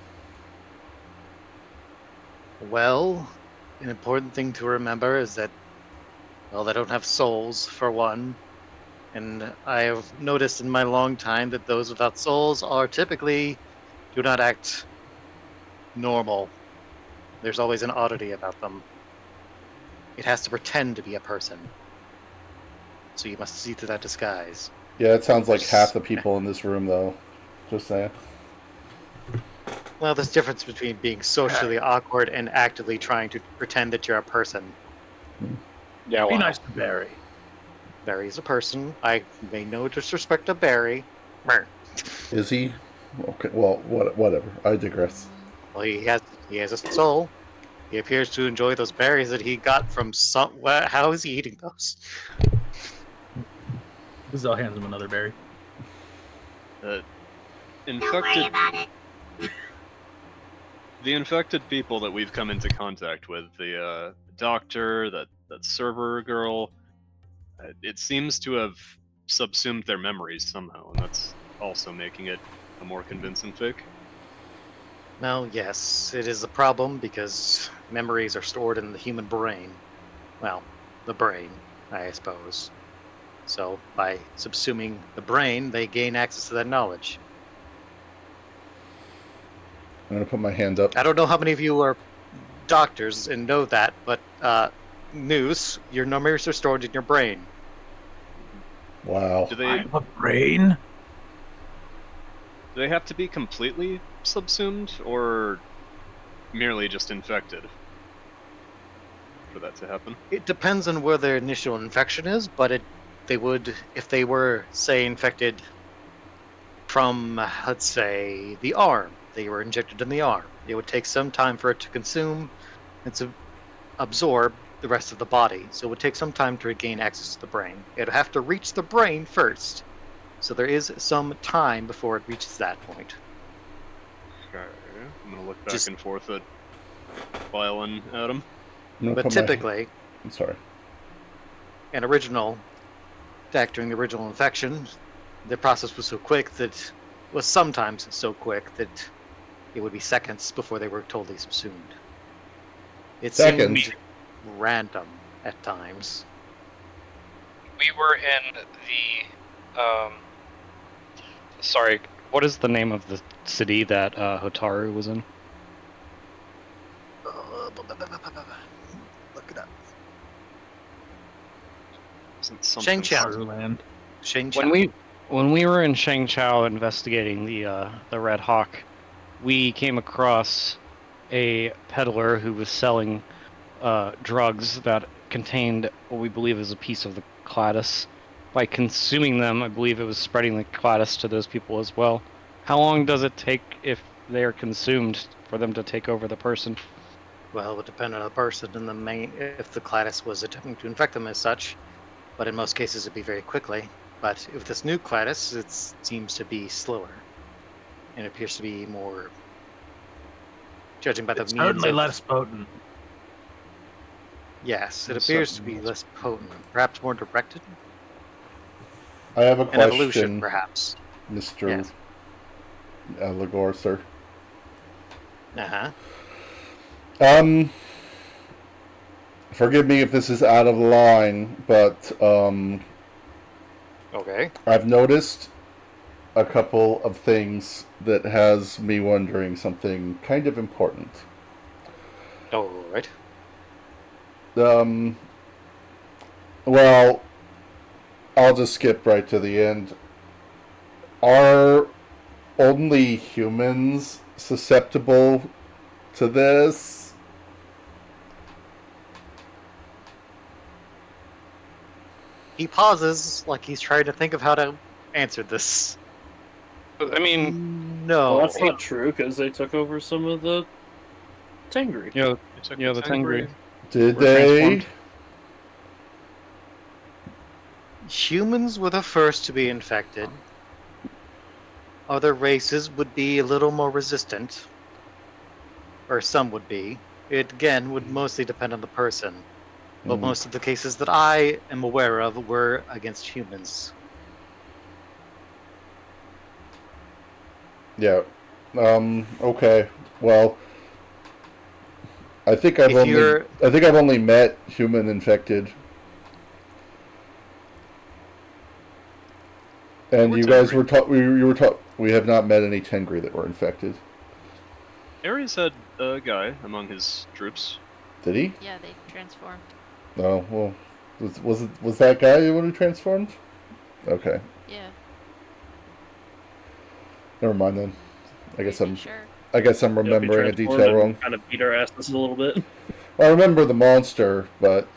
Well, an important thing to remember is that, well, they don't have souls, for one. And I have noticed in my long time that those without souls are typically do not act normal. There's always an oddity about them. It has to pretend to be a person. So you must see through that disguise. Yeah, it sounds like half the people in this room, though. Just saying. Well, there's a difference between being socially awkward and actively trying to pretend that you're a person. Yeah, Be nice to Barry. Barry's a person. I may no disrespect to Barry. Meh. Is he? Okay. Well, whatever. I digress. Well, he has a soul. He appears to enjoy those berries that he got from some. How is he eating those? Zell hands him another berry. Don't worry Infected, about it. the infected people that we've come into contact with, the doctor, that server girl, it seems to have subsumed their memories somehow, and that's also making it a more convincing fake. Well, yes, it is a problem because memories are stored in the human brain. Well, the brain, I suppose. So, by subsuming the brain, they gain access to that knowledge. I'm gonna put my hand up. I don't know how many of you are doctors and know that, but news, your memories are stored in your brain. Wow. Do I they have a brain? do they have to be completely subsumed, or merely just infected for that to happen? It depends on where their initial infection is, but they would, if they were, say, infected from, let's say, the arm, they were injected in the arm. It would take some time for it to consume and to absorb the rest of the body. So it would take some time to gain access to the brain. It would have to reach the brain first. So there is some time before it reaches that point. Okay, I'm gonna look back Just- and forth at Lyle and Adam. I'm gonna But put my- typically, I'm sorry. during the original infection, the process was so quick that was sometimes so quick that it would be seconds before they were totally subsumed. It Seconds? seemed random at times. We were in the Sorry, what is the name of the city that Hotaru was in? Look it up. Isn't something Shang-Chi. Land. Shang-Chi. When we were in Shangchao investigating the Red Hawk, we came across a peddler who was selling drugs that contained what we believe is a piece of the Cladis. By consuming them, I believe it was spreading the Cladis to those people as well. How long does it take if they are consumed for them to take over the person? Well, it would depend on the person and the main if the Cladis was attempting to infect them as such. But in most cases, it'd be very quickly. But if this new Cladis, it seems to be slower, and it appears to be more, judging by the It's means certainly of. less potent. Yes, it It's appears to certainly be less less potent, perhaps more directed. I have a An evolution, question, perhaps. Mr. Yes. Allegor, sir. Uh huh. Forgive me if this is out of line, but Okay. I've noticed a couple of things that has me wondering something kind of important. All right. Well, I'll just skip right to the end. Are only humans susceptible to this? He pauses like he's trying to think of how to answer this. I mean, No. Well, that's not true because they took over some of the Tengri. you know, It took the Tengri. Did Were they? transformed? Humans were the first to be infected. Other races would be a little more resistant. Or some would be. It, again, would mostly depend on the person. But most of the cases that I am aware of were against humans. Yeah. Okay. Well, I think I've only met human infected. And We're you guys Tengri. were taught. You were taught. We have not met any Tengri that were infected. Ares had a guy among his troops. Did he? Yeah, they transformed. No. Well, was that guy the one who transformed? Okay. Yeah. Never mind then. I guess pretty I'm. sure. I guess I'm remembering a detail wrong. Kind of beat our asses a little bit. I remember the monster, but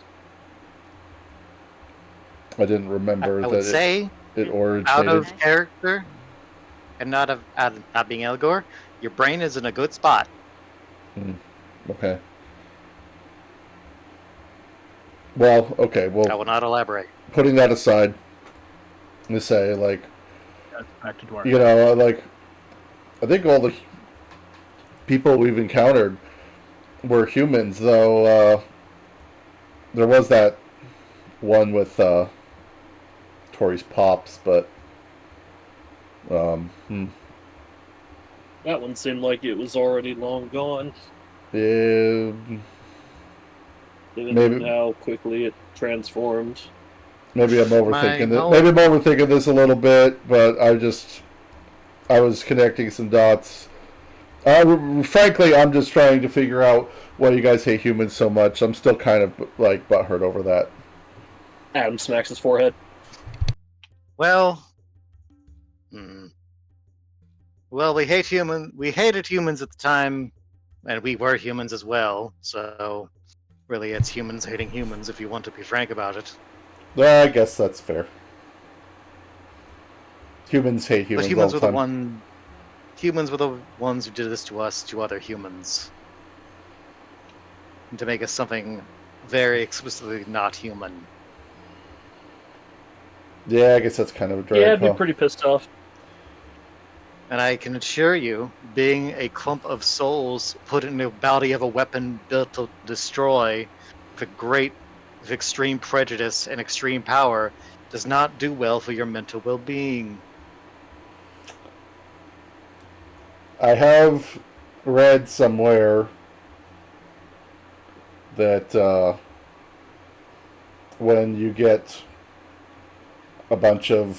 I didn't remember I would that say, it out originated. of character, and not being Elgor, your brain is in a good spot. Okay. Well, okay. I Well, will not elaborate. putting that aside, to say like, Back to Dwarf. you know, like, I think all the people we've encountered were humans, though. There was that one with Tori's pops, but That one seemed like it was already long gone. yeah, Given Maybe- how quickly it transformed. maybe I'm overthinking My this. Maybe I'm overthinking this a little bit, but I was connecting some dots. Frankly, I'm just trying to figure out why you guys hate humans so much. I'm still kind of like butthurt over that. Adam smacks his forehead. Well, well, we hated humans at the time, and we were humans as well. So, really, it's humans hating humans, if you want to be frank about it. I guess that's fair. Humans hate humans But humans all were the time. humans were the ones who did this to us, to other humans, and to make us something very explicitly not human. Yeah, I guess that's kind of a drag. Yeah, I'd be huh? pretty pissed off. And I can assure you, being a clump of souls put in the body of a weapon built to destroy with extreme prejudice and extreme power does not do well for your mental well-being. I have read somewhere that when you get a bunch of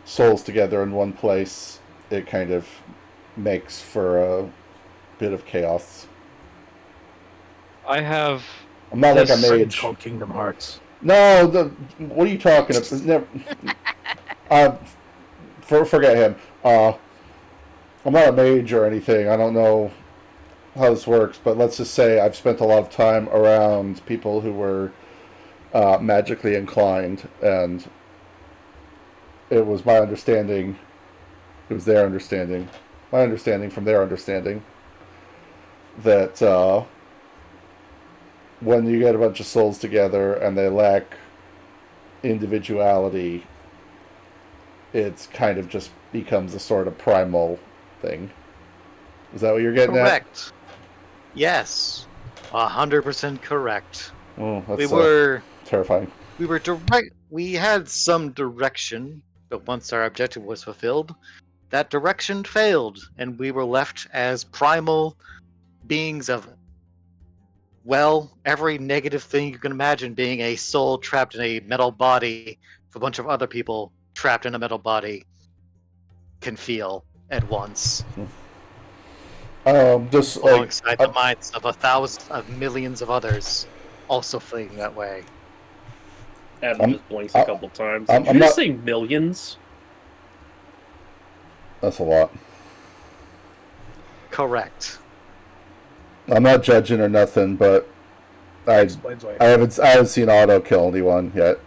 souls together in one place, it kind of makes for a bit of chaos. I have. I'm not like a This- It's mage. called Kingdom Hearts. No, what are you talking about? Never, forget him. I'm not a mage or anything. I don't know how this works, but let's just say I've spent a lot of time around people who were magically inclined, and it was my understanding, it was their understanding, my understanding from their understanding, that when you get a bunch of souls together and they lack individuality, it's kind of just becomes a sort of primal thing. Is that what you're getting Correct. Yes. 100% correct. at? Oh, that's We were terrifying. we had some direction, but once our objective was fulfilled, that direction failed, and we were left as primal beings of, well, every negative thing you can imagine, being a soul trapped in a metal body with a bunch of other people trapped in a metal body can feel at once, Just like alongside the minds of millions of others also feeling that way. Adam just blinks a couple times. Did I'm you just not- say millions? that's a lot. Correct. I'm not judging or nothing, but I Explains why. I haven't seen Otto kill anyone yet.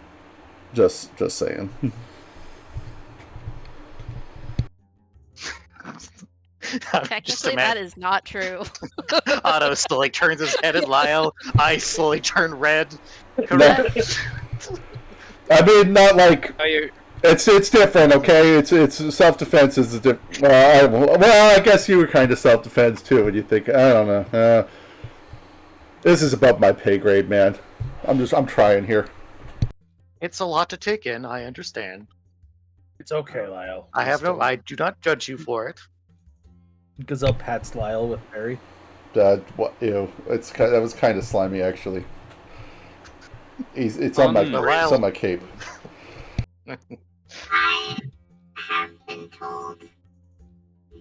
Just saying. Technically, that is not true. Otto slowly turns his head at Lyle. Eyes slowly turn red. Correct. I mean, not like Oh, you it's different, okay? It's self defense is different. Well, I guess you were kind of self defense too. When you think, I don't know, this is above my pay grade, man. I'm trying here. It's a lot to take in. I understand. It's okay, Lyle. I do not judge you for it. Gazelle pats Lyle with Barry. What? Ew. That was kind of slimy, actually. It's on my cape. I have been told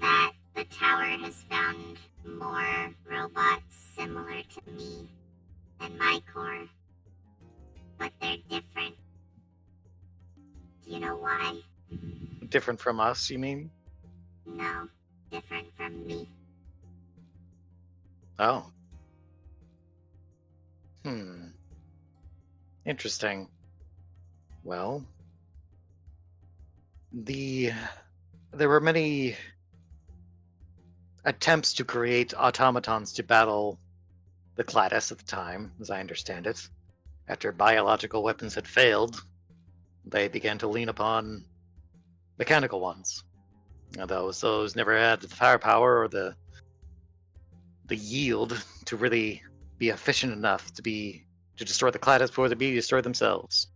that the tower has found more robots similar to me and my core, but they're different. Do you know why? Different from us, you mean? No, different from me. Oh. Interesting. Well, there were many attempts to create automatons to battle the Cladis at the time, as I understand it. After biological weapons had failed, they began to lean upon mechanical ones. Now, those never had the firepower or the yield to really be efficient enough to destroy the Cladis before they destroy themselves.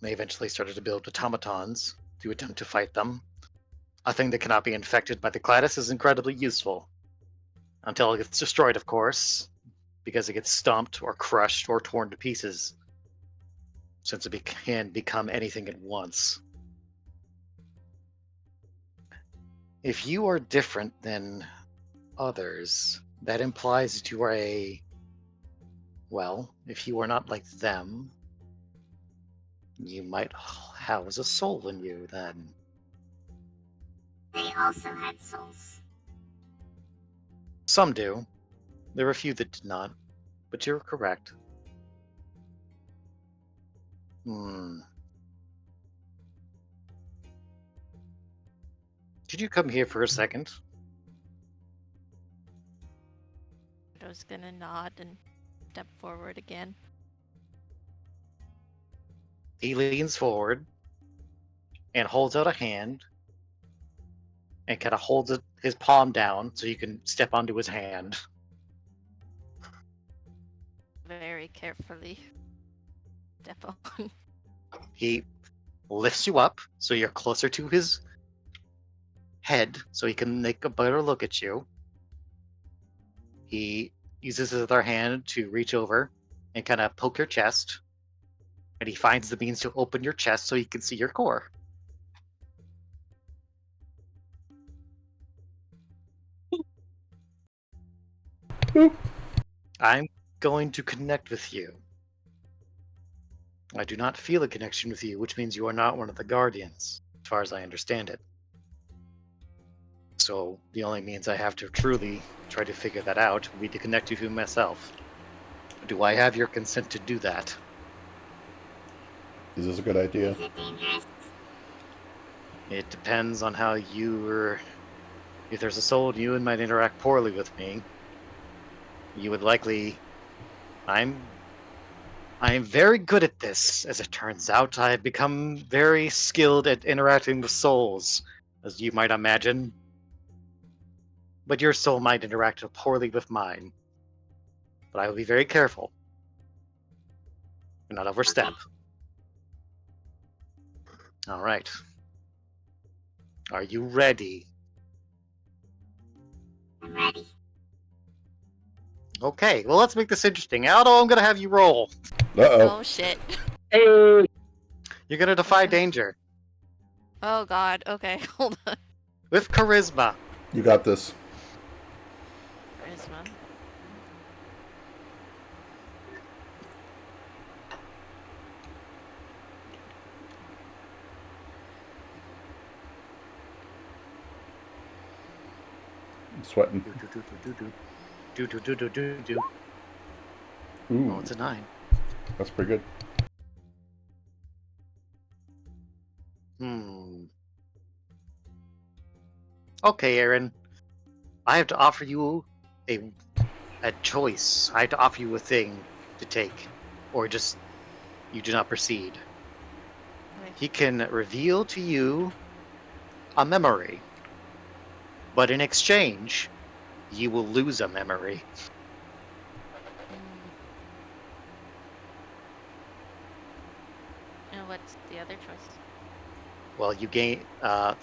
They eventually started to build automatons to attempt to fight them. A thing that cannot be infected by the Cladis is incredibly useful. Until it gets destroyed, of course, because it gets stomped or crushed or torn to pieces, since it can become anything at once. If you are different than others, that implies that you are if you are not like them, you might house a soul in you then. They also had souls. Some do. There were a few that did not, but you're correct. Did you come here for a second? I was gonna nod and step forward again. He leans forward and holds out a hand and kind of holds his palm down so you can step onto his hand. Very carefully step on. He lifts you up so you're closer to his head so he can make a better look at you. He uses his other hand to reach over and kind of poke your chest. And he finds the means to open your chest so he can see your core. Boop. I'm going to connect with you. I do not feel a connection with you, which means you are not one of the Guardians, as far as I understand it. So the only means I have to truly try to figure that out would be to connect you to myself. Do I have your consent to do that? Is this a good idea? Is it dangerous? It depends on how you're... If there's a soul in you and might interact poorly with me, you would likely... I'm very good at this, as it turns out. I've become very skilled at interacting with souls, as you might imagine. But your soul might interact poorly with mine. But I will be very careful. Do not overstep. All right. Are you ready? I'm ready. Okay, well, let's make this interesting. Aldo, I'm going to have you roll. Uh-oh. Oh shit. Hey! You're going to defy danger Oh god. Okay, hold on. with charisma. You got this. Charisma. I'm sweating. Do. Ooh, Oh, it's a 9. that's pretty good. Okay, Aaron. I have to offer you a choice. I have to offer you a thing to take, or just you do not proceed. Okay. He can reveal to you a memory, but in exchange, you will lose a memory. And what's the other choice? Well, you gain.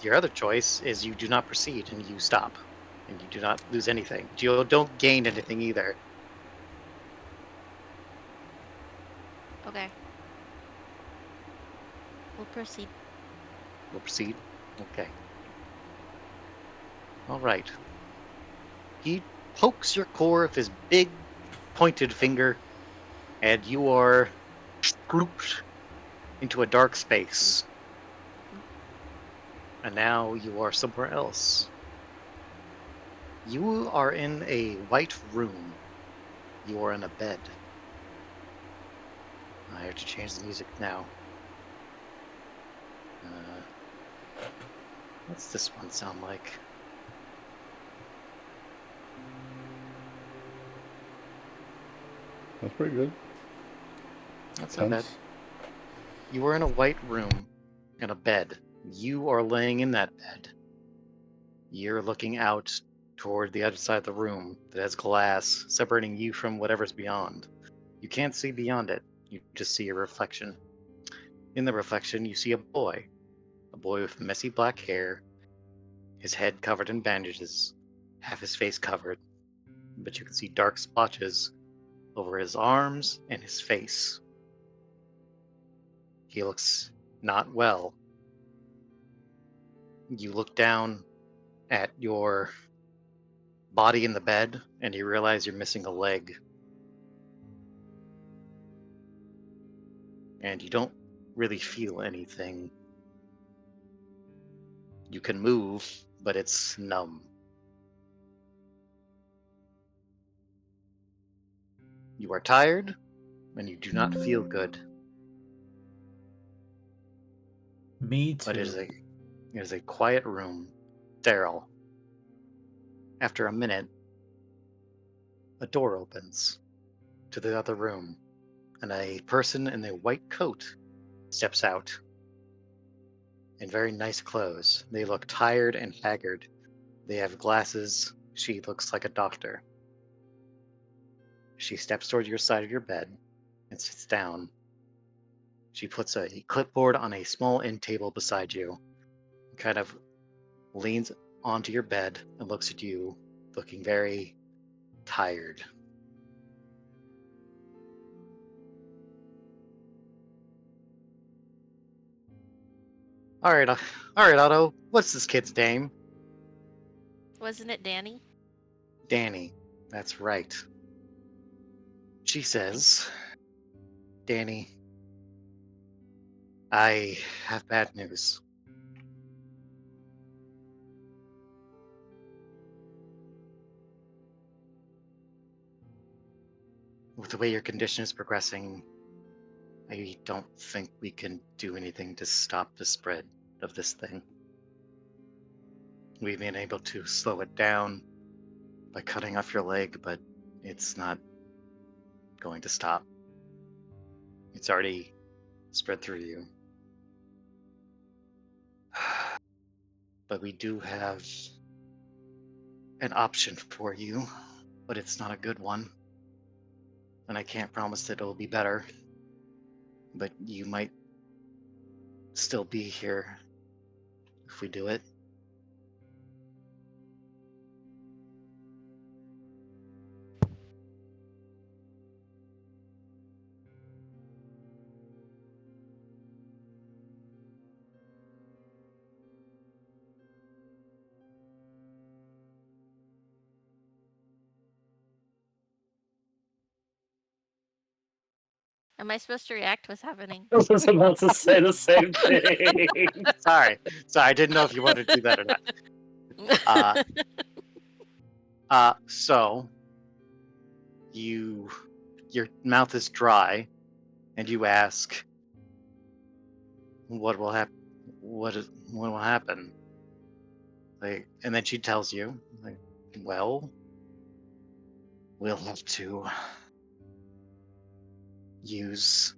Your other choice is you do not proceed and you stop, and you do not lose anything. You don't gain anything either. Okay. We'll proceed. We'll proceed. Okay. All right. He pokes your core with his big, pointed finger, and you are scooped into a dark space. And now you are somewhere else. You are in a white room. You are in a bed. I have to change the music now. What's this one sound like? That's pretty good. That's not bad. Tense. You are in a white room, in a bed. You are laying in that bed. You're looking out toward the other side of the room that has glass separating you from whatever's beyond. You can't see beyond it. You just see a reflection. In the reflection, you see a boy with messy black hair, his head covered in bandages, half his face covered, but you can see dark splotches over his arms and his face. He looks not well. You look down at your body in the bed and you realize you're missing a leg. And you don't really feel anything. You can move, but it's numb. You are tired, and you do not feel good. Me But too. it is a quiet room, sterile. After a minute, a door opens to the other room, and a person in a white coat steps out. In very nice clothes. They look tired and haggard. They have glasses. She looks like a doctor. She steps toward your side of your bed and sits down. She puts a clipboard on a small end table beside you, kind of leans onto your bed and looks at you, looking very tired. All right, Otto. What's this kid's name? Wasn't it Danny? Danny. That's right. She says, Danny, I have bad news. With the way your condition is progressing, I don't think we can do anything to stop the spread of this thing. We've been able to slow it down by cutting off your leg, but it's not going to stop. It's already spread through you. But we do have an option for you, but it's not a good one. And I can't promise that it'll be better. But you might still be here if we do it. Am I supposed to react? What's happening? I was about to say the same thing. Sorry, I didn't know if you wanted to do that or not. So your mouth is dry, and you ask, "What will happen? What will happen?" Like, and then she tells you, like, "Well, we'll have to use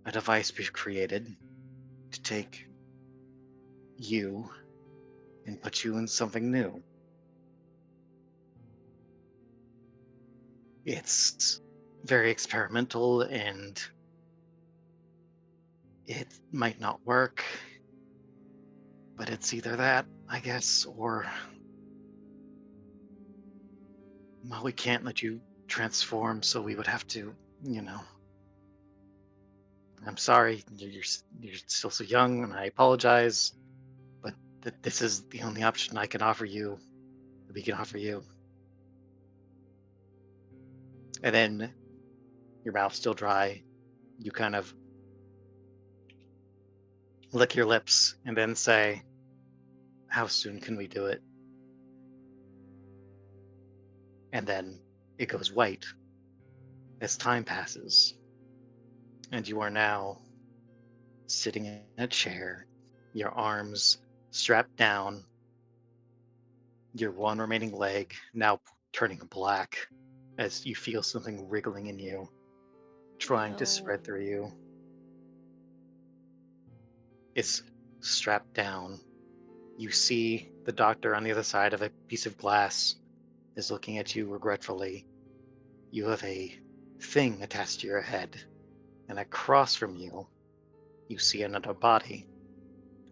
a device we've created to take you and put you in something new. It's very experimental and it might not work, but it's either that, I guess, or well, we can't let you transform, so we would have to, you know. I'm sorry, you're still so young, and I apologize, but this is the only option I can offer you. That we can offer you." And then your mouth's still dry. You kind of lick your lips and then say, "How soon can we do it?" And then it goes white as time passes, and you are now sitting in a chair, your arms strapped down, your one remaining leg now turning black as you feel something wriggling in you, trying to spread No. through you. It's strapped down. You see the doctor on the other side of a piece of glass is looking at you regretfully. You have a thing attached to your head, and across from you, you see another body,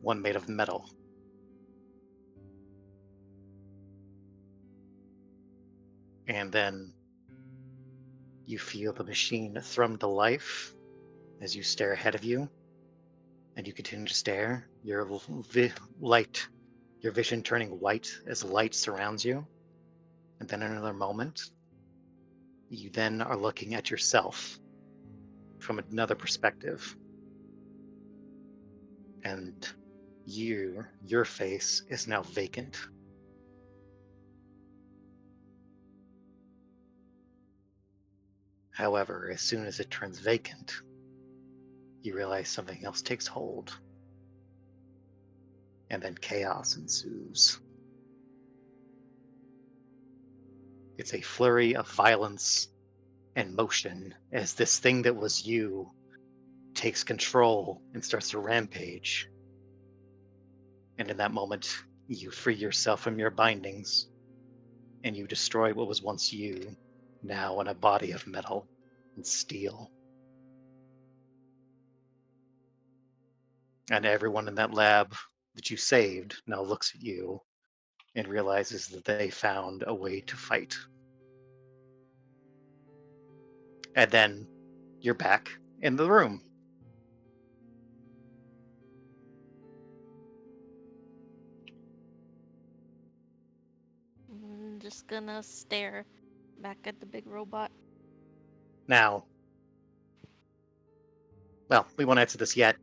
one made of metal. And then you feel the machine thrum to life as you stare ahead of you, and you continue to stare, your your vision turning white as light surrounds you. And then in another moment, you then are looking at yourself from another perspective. And your face is now vacant. However, as soon as it turns vacant, you realize something else takes hold. And then chaos ensues. It's a flurry of violence and motion as this thing that was you takes control and starts to rampage. And in that moment, you free yourself from your bindings and you destroy what was once you, now in a body of metal and steel. And everyone in that lab that you saved now looks at you and realizes that they found a way to fight. And then you're back in the room. just gonna stare back at the big robot. Now, well, we won't answer this yet,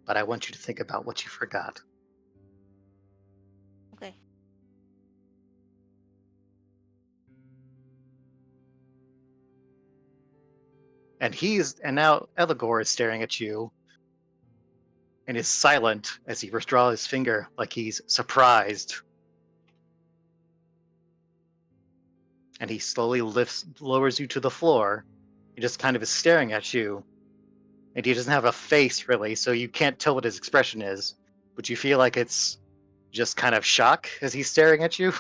but I want you to think about what you forgot. Okay. And now Eligor is staring at you and is silent as he withdraws his finger like he's surprised. And he slowly lowers you to the floor. He just kind of is staring at you. And he doesn't have a face really, so you can't tell what his expression is. But you feel like it's just kind of shock as he's staring at you.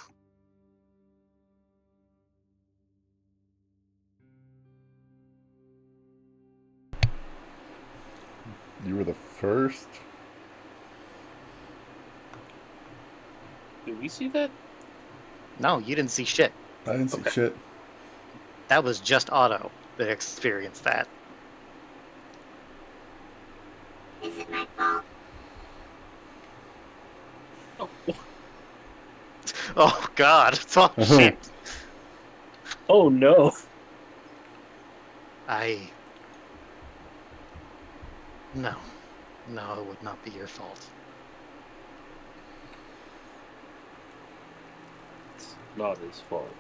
You were the first? Did we see that? No, you didn't see shit. I didn't see Okay. shit. That was just Otto that experienced that. Is it my fault? Oh, Oh god, oh shit. oh no. No, it would not be your fault. It's not his fault.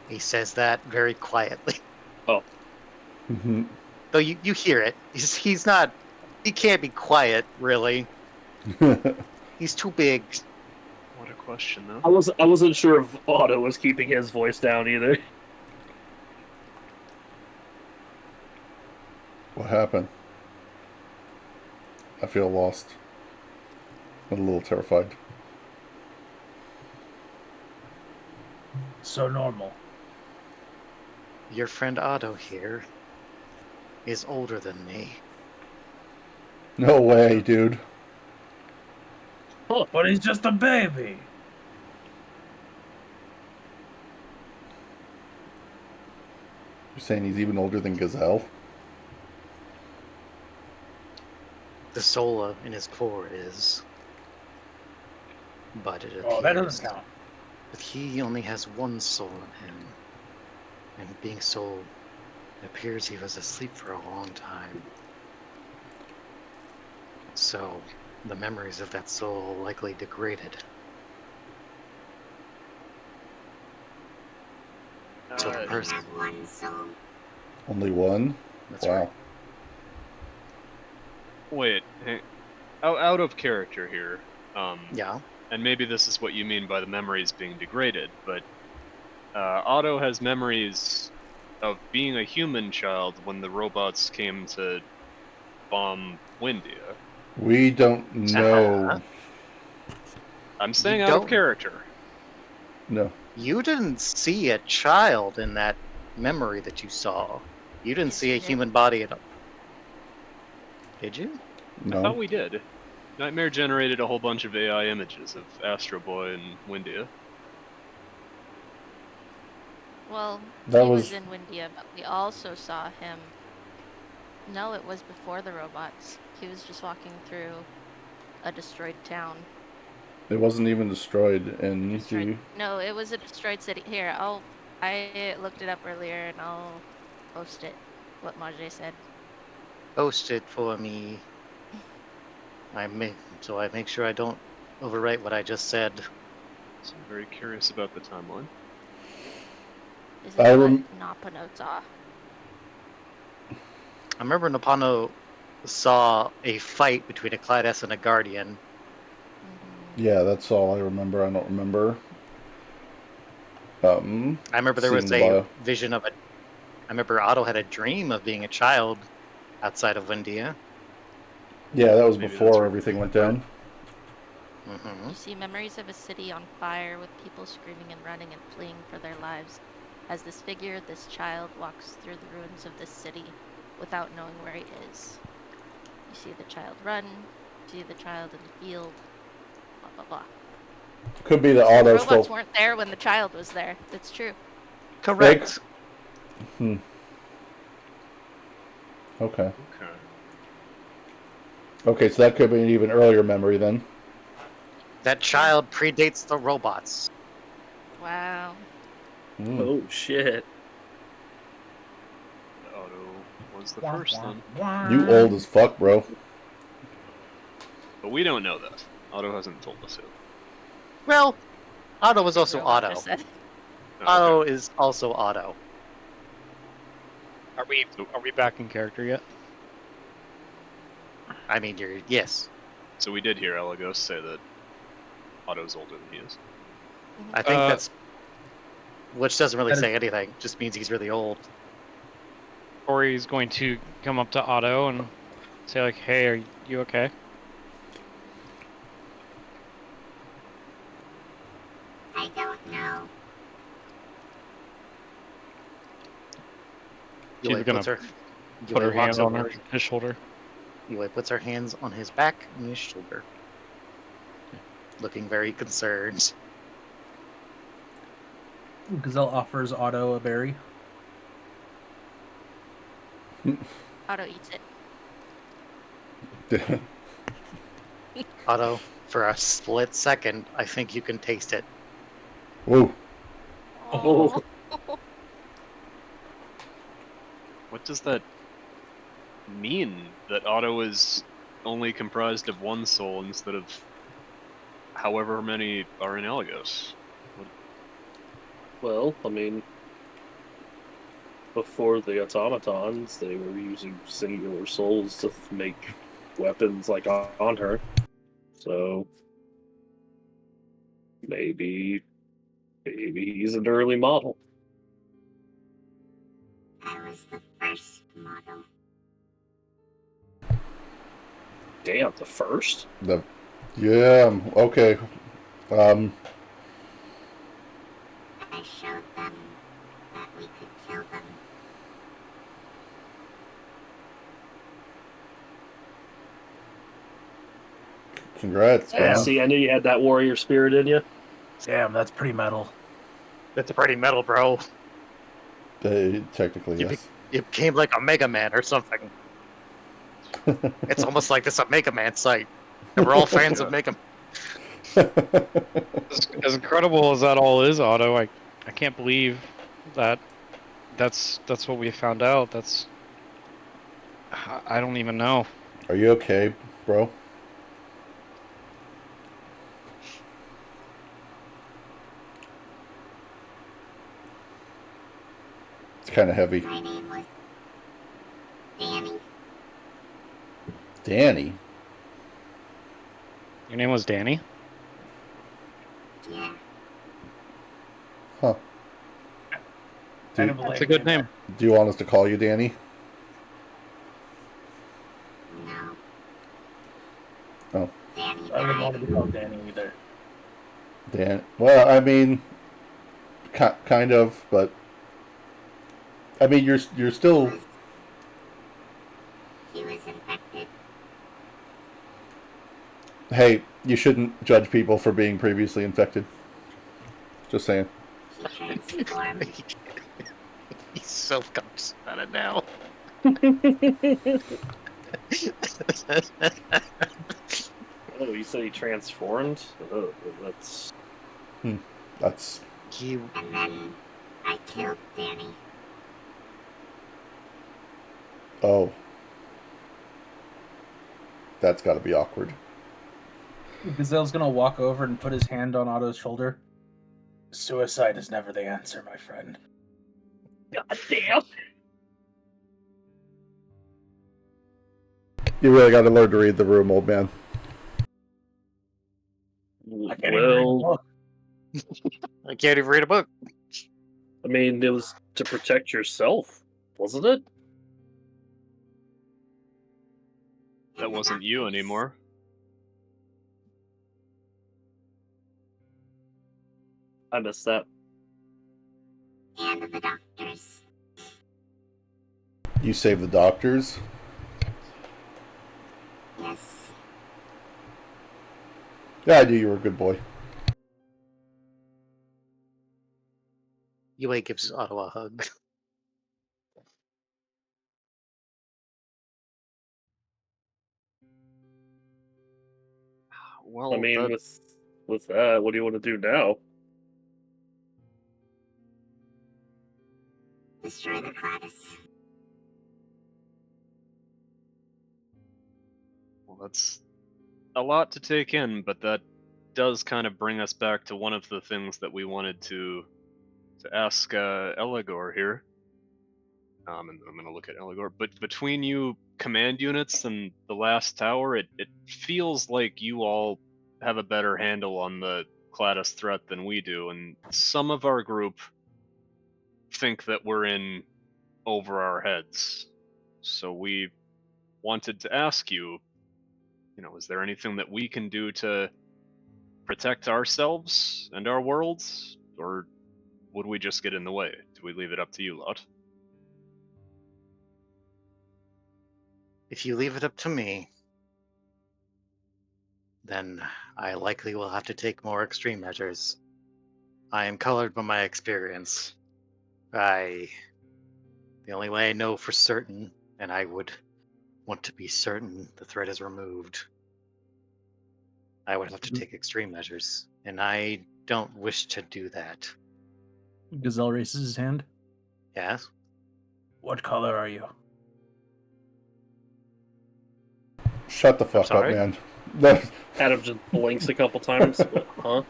He says that very quietly. Oh, Mhm. Though you hear it. He can't be quiet, really. He's too big. What a question, though. I wasn't sure if Otto was keeping his voice down either. What happened? I feel lost. I'm a little terrified. So normal. Your friend Otto here is older than me. No way, dude. But he's just a baby. You're saying he's even older than Gazelle? The soul in his core is. But it appears Oh, that doesn't count. that he only has one soul in him. And being so, it appears he was asleep for a long time. So, the memories of that soul likely degraded. So the Uh, I person. have one soul. Only one? That's Wow. right. Wait, out of character here. Yeah. And maybe this is what you mean by the memories being degraded, but Otto has memories of being a human child when the robots came to bomb Windia. We don't know. Uh-huh. I'm saying You out of don't- character. No. You didn't see a child in that memory that you saw. You didn't Yes, see a we did. human body at all. Did you? I thought No. we did. Nightmare generated a whole bunch of AI images of Astro Boy and Windia. Well, That he was- was in Windia, but we also saw him. No, it was before the robots. He was just walking through a destroyed town. It wasn't even destroyed in Destroyed. the... No, it was a destroyed city. Here, I looked it up earlier, and I'll post it. What Majay said. Post it for me. So I make sure I don't overwrite what I just said. So I'm very curious about the timeline. This is I what rem- Napano saw. I remember Napano saw a fight between a Clydes and a Guardian. Yeah, that's all I remember. I don't remember. I remember there was seeing the a bio. vision of a. I remember Otto had a dream of being a child outside of Windia. Yeah, that was Maybe that's before where- everything went down. Mm-hmm. You see memories of a city on fire with people screaming and running and fleeing for their lives. As this figure, this child, walks through the ruins of this city without knowing where he is. You see the child run, you see the child in the field, blah blah blah. Could be the So the auto robots still. weren't there when the child was there. That's true. Correct. Okay. Okay. Okay, so that could be an even earlier memory then. That child predates the robots. Wow. Oh shit. Otto was the first then. You old as fuck, bro. But we don't know that. Otto hasn't told us yet. Well, Otto was also Robot Otto. just said. Oh, Otto okay. is also Otto. Are we back in character yet? I mean, yes. So we did hear Elagos say that Otto's older than he is. I think Uh, that's, which doesn't really that is- say anything. Just means he's really old. Corey's going to come up to Otto and say like, "Hey, are you okay?" I don't know. She's Yue gonna puts her, Put Yue her hand walks on over. his shoulder. Yue puts her hands on his back and his shoulder, looking very concerned. Gazelle offers Otto a berry. Otto eats it. Otto, for a split second, I think you can taste it. Whoa. Oh. What does that mean? That Otto is only comprised of one soul instead of however many are in Elagos? Well, I mean, before the automatons, they were using singular souls to make weapons like on her. So maybe he's an early model. I was the first model. Damn, the first? Yeah, okay. I showed them that we could kill them. Congrats, Yeah, man. see, I knew you had that warrior spirit in you. Damn, that's pretty metal. That's a pretty metal, bro. Technically, You, yes. you became like a Mega Man or something. It's almost like this a Mega Man site. And we're all fans of Mega Man. As incredible as that all is, Otto, I can't believe that that's what we found out. I don't even know. Are you okay, bro? It's kind of heavy. My name was Danny. Danny? Your name was Danny? Yeah. Huh. Kind of That's a good name. Do you want us to call you Danny? No. Oh. Danny I wouldn't want died. to be called Danny either. Dan. Well, I mean, kind of, but I mean, you're still. He was infected. Hey, you shouldn't judge people for being previously infected. Just saying. He transformed. He's so conscious about it now. Oh, you said he transformed? Oh, that's... That's. You, And then I killed Danny. Oh. That's got to be awkward. Gazelle's gonna walk over and put his hand on Otto's shoulder. Suicide is never the answer, my friend. God damn! You really got to learn to read the room, old man. I can't even read a Well, book. I can't even read a book. I mean, it was to protect yourself, wasn't it? That wasn't you anymore. I missed that. And the doctors. You saved the doctors. Yes. Yeah, I knew you were a good boy. Yue gives Otto a hug. Well, I mean, that, with that, what do you want to do now? destroy the Gladys. Well, that's a lot to take in, but that does kind of bring us back to one of the things that we wanted to ask Eligor here. And I'm going to look at Eligor. But between you command units and the last tower, it feels like you all have a better handle on the Gladys threat than we do, and some of our group think that we're in over our heads. So we wanted to ask you, is there anything that we can do to protect ourselves and our worlds, or would we just get in the way? Do we leave it up to you lot? If you leave it up to me, then I likely will have to take more extreme measures. I am colored by my experience. The only way I know for certain, and I would want to be certain the threat is removed, I would have to take extreme measures, and I don't wish to do that. Gazelle raises his hand. Yes? What color are you? Shut the fuck up, sorry? man. Adam just blinks a couple times. Huh?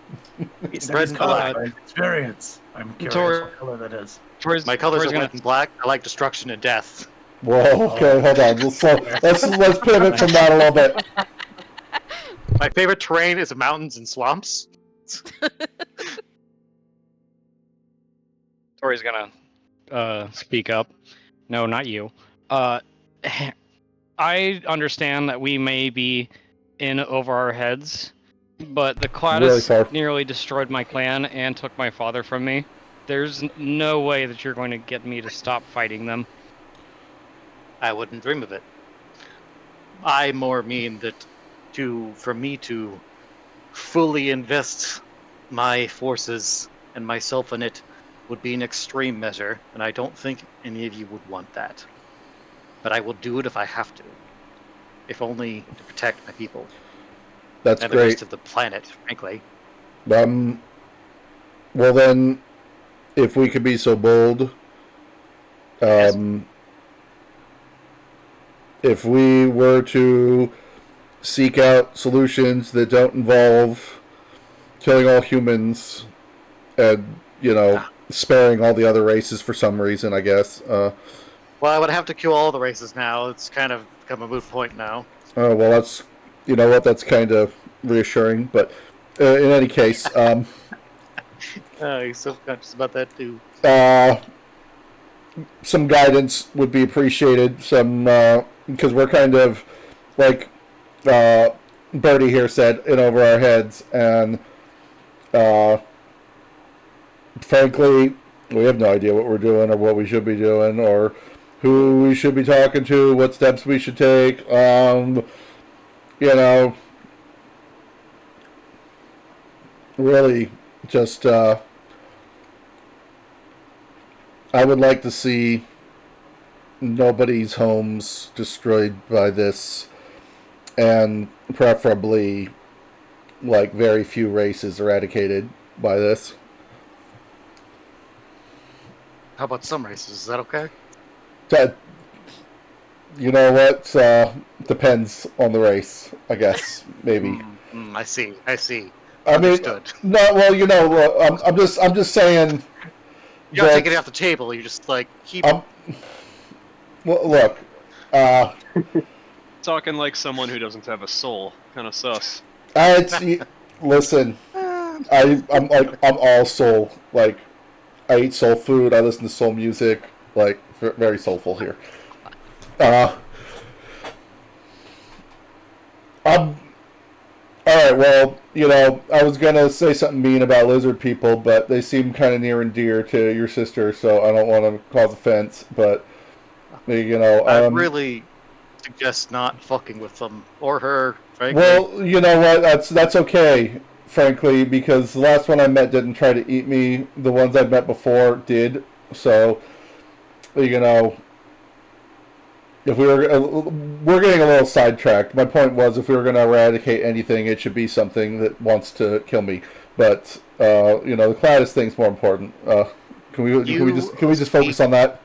Red and black. By experience. I'm curious Tor- what color that is. My colors are gonna- white and black. I like destruction and death. Whoa, okay, hold on. Let's pivot from that a little bit. My favorite terrain is mountains and swamps. Tori's gonna speak up. No, not you. I understand that we may be in over our heads, but the Gladys Really far. nearly destroyed my clan and took my father from me. There's no way that you're going to get me to stop fighting them. I wouldn't dream of it. I more mean that for me to fully invest my forces and myself in it would be an extreme measure, and I don't think any of you would want that. But I will do it if I have to. If only to protect my people. That's and the great. rest of the planet, frankly. Well then, if we could be so bold, Yes. if we were to seek out solutions that don't involve killing all humans and, sparing all the other races for some reason, I guess. Well, I would have to kill all the races now. It's kind of become a moot point now. Oh, well, that's, that's kind of reassuring. But in any case, He's self-conscious about that too. some guidance would be appreciated. Because we're kind of, like Birdie here said, in over our heads. And frankly, we have no idea what we're doing or what we should be doing or who we should be talking to, what steps we should take. Really just, I would like to see nobody's homes destroyed by this, and preferably, like, very few races eradicated by this. How about some races? Is that okay? That, you know what? Depends on the race, I guess. Maybe. I see. I mean, Understood. no. Well, I'm just saying. You don't take it off the table. You just keep. Well, look. Talking like someone who doesn't have a soul. Kind of sus. Listen. I'm all soul. Like, I eat soul food. I listen to soul music. Like, very soulful here. Alright, well, I was gonna say something mean about lizard people, but they seem kind of near and dear to your sister, so I don't want to cause offense, but, I really suggest not fucking with them, or her, frankly. Well, you know what, that's okay, frankly, because the last one I met didn't try to eat me, the ones I've met before did, so, if we're getting a little sidetracked. My point was, if we were going to eradicate anything, it should be something that wants to kill me. But the Gladys thing's more important. Can we just focus on that?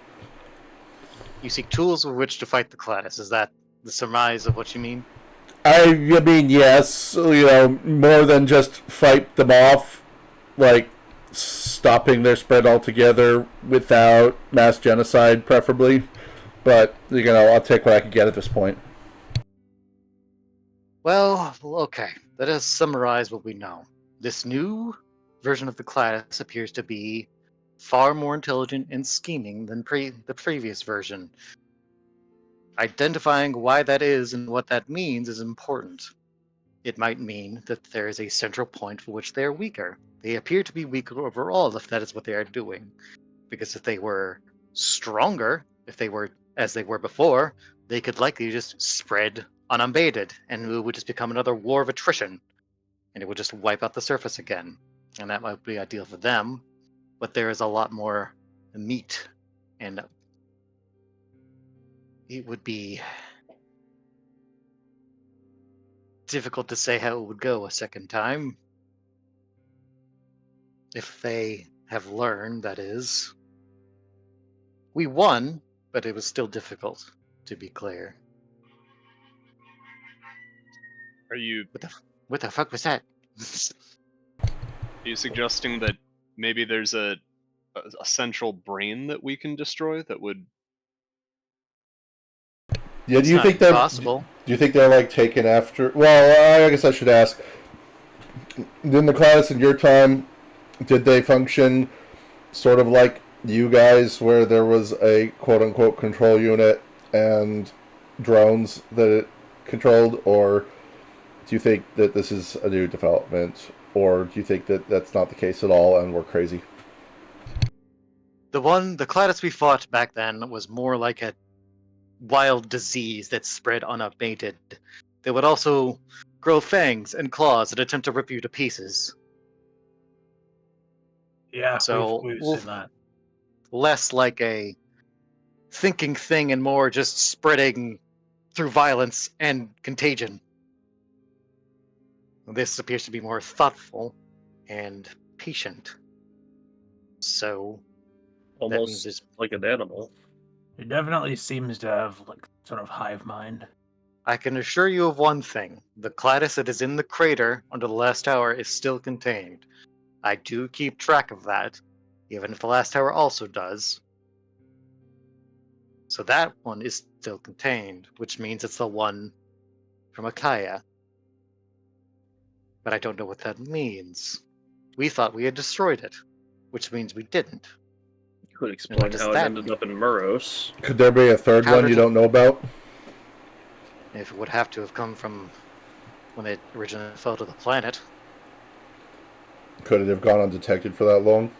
You seek tools with which to fight the Cladis. Is that the surmise of what you mean? I mean, yes, more than just fight them off, like stopping their spread altogether without mass genocide, preferably. But, I'll take what I can get at this point. Well, okay. Let us summarize what we know. This new version of the Cladis appears to be far more intelligent and scheming than the previous version. Identifying why that is and what that means is important. It might mean that there is a central point for which they are weaker. They appear to be weaker overall if that is what they are doing. Because if they were stronger, if they were as they were before, they could likely just spread unabated, and it would just become another war of attrition, and it would just wipe out the surface again. And that might be ideal for them, but there is a lot more meat, and it would be difficult to say how it would go a second time. If they have learned, that is. We won, but it was still difficult, to be clear. Are you What the fuck was that? suggesting that maybe there's a central brain that we can destroy that would? Yeah, It's not impossible. Do you think they're like taken after? Well, I guess I should ask. In the class in your time, did they function sort of like you guys, where there was a quote unquote control unit and drones that it controlled, or do you think that this is a new development, or do you think that that's not the case at all and we're crazy? The Cladis we fought back then was more like a wild disease that spread unabated. They would also grow fangs and claws and attempt to rip you to pieces. Yeah, So we've seen that. less like a thinking thing and more just spreading through violence and contagion. This appears to be more thoughtful and patient. So that means Almost there's like an animal. It definitely seems to have like sort of hive mind. I can assure you of one thing. The Cladis that is in the crater under the last tower is still contained. I do keep track of that, even if the last tower also does. So that one is still contained, which means it's the one from Akaya. But I don't know what that means. We thought we had destroyed it, which means we didn't. You could explain does how it that ended mean? up in Muros. Could there be a third How one did you it- don't know about? If it would have to have come from when they originally fell to the planet. Could it have gone undetected for that long?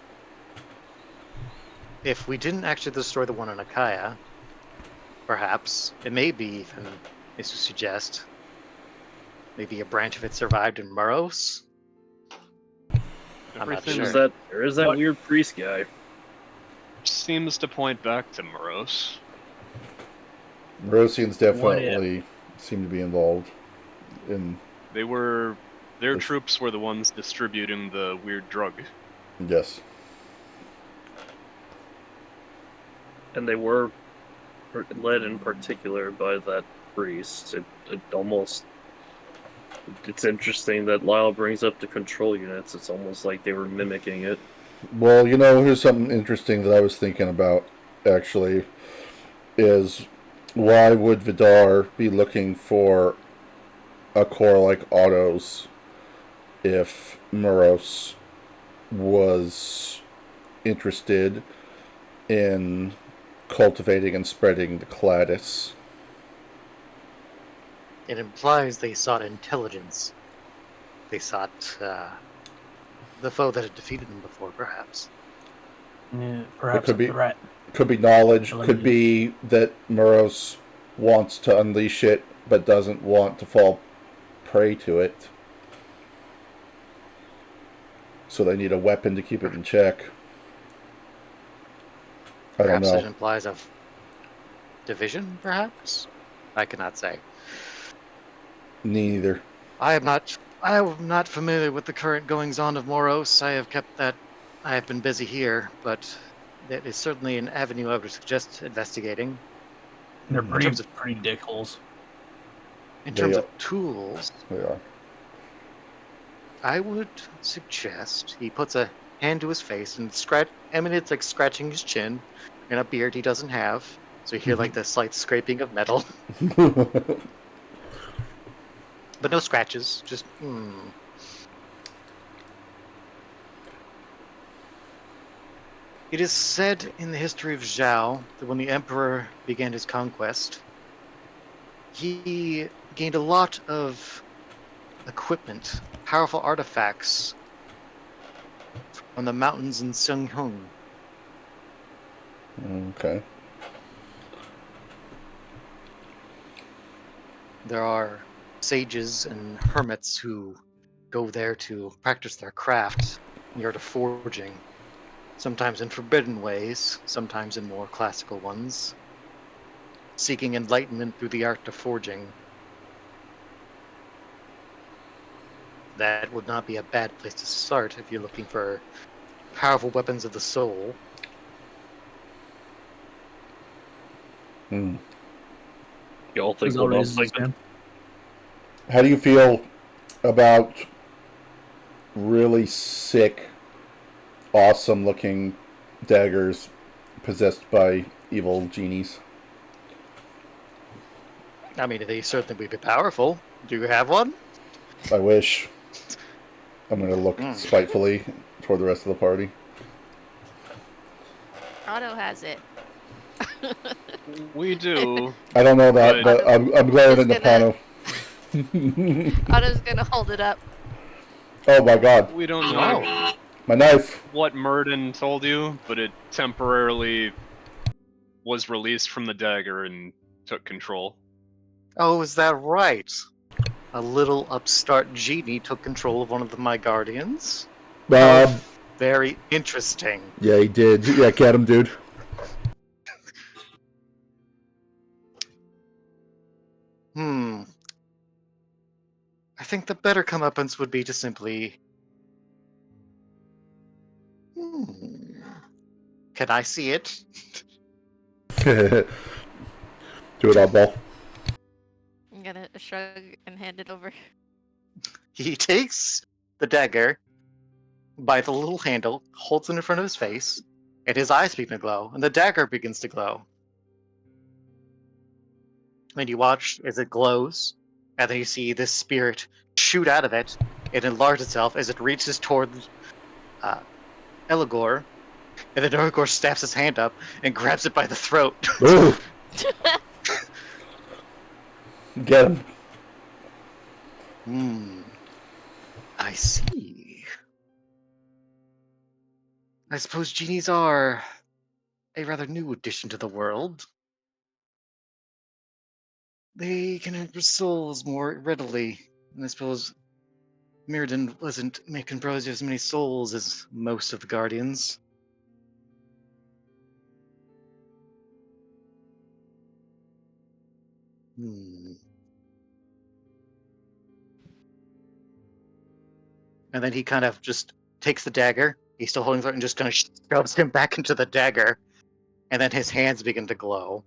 If we didn't actually destroy the one on Akaya, perhaps it may be even, as you suggest, maybe a branch of it survived in Muros. I'm not Everything sure. There is that What? weird priest guy. seems to point back to Moros. Rosians What if? definitely seem to be involved in. Their This- troops were the ones distributing the weird drug. Yes. And they were led in particular by that priest. It's interesting that Lyle brings up the control units. It's almost like they were mimicking it. Well, here's something interesting that I was thinking about, actually, is why would Vidar be looking for a core like Otto's if Muros was interested in cultivating and spreading the Cladis? It implies they sought intelligence. They sought the foe that had defeated them before, perhaps. Yeah, perhaps could a be- threat. Could be knowledge, Ability. could be that Muros wants to unleash it but doesn't want to fall prey to it. So they need a weapon to keep it in check. I don't Perhaps it know. implies a division, perhaps? I cannot say. Neither. I am not familiar with the current goings on of Moros. I have been busy here, but that is certainly an avenue I would suggest investigating. They're In pretty, terms of- pretty dickholes. In They terms are. of tools, They are. I would suggest he puts a hand to his face and it's like scratching his chin and a beard he doesn't have. So you hear like the slight scraping of metal, but no scratches. Just It is said in the history of Zhao that when the emperor began his conquest, he gained a lot of equipment, powerful artifacts from the mountains in Sunghung. Okay. There are sages and hermits who go there to practice their craft near to forging, sometimes in forbidden ways, sometimes in more classical ones, seeking enlightenment through the art of forging. That would not be a bad place to start if you're looking for powerful weapons of the soul. Hmm. Y'all think Rizal what I'm raises his thinking? hand. How do you feel about really sick, awesome looking daggers possessed by evil genies? I mean, they certainly would be powerful. Do you have one? I wish. I'm going to look spitefully toward the rest of the party. Otto has it. We do. I don't know that, But- but I'm glaring Just at Napano. Otto's gonna hold it up. Oh my god. We don't know Oh. My knife. what Murden told you, but it temporarily was released from the dagger and took control. Oh, is that right? A little upstart genie took control of one of my guardians? How very interesting. Yeah, he did. Yeah, get him, dude. I think the better comeuppance would be to simply. Can I see it? Do it all, ball. I'm gonna shrug and hand it over. He takes the dagger by the little handle, holds it in front of his face, and his eyes begin to glow, and the dagger begins to glow. And you watch as it glows, and then you see this spirit shoot out of it. It enlarges itself as it reaches toward Eligor, and then Eligor snaps his hand up and grabs it by the throat. Ooh, get him. I see. I suppose genies are a rather new addition to the world. They can enter souls more readily, and I suppose Mirrodin wasn't composed of as many souls as most of the Guardians. And then he kind of just takes the dagger. He's still holding it and just kind of shoves him back into the dagger. And then his hands begin to glow.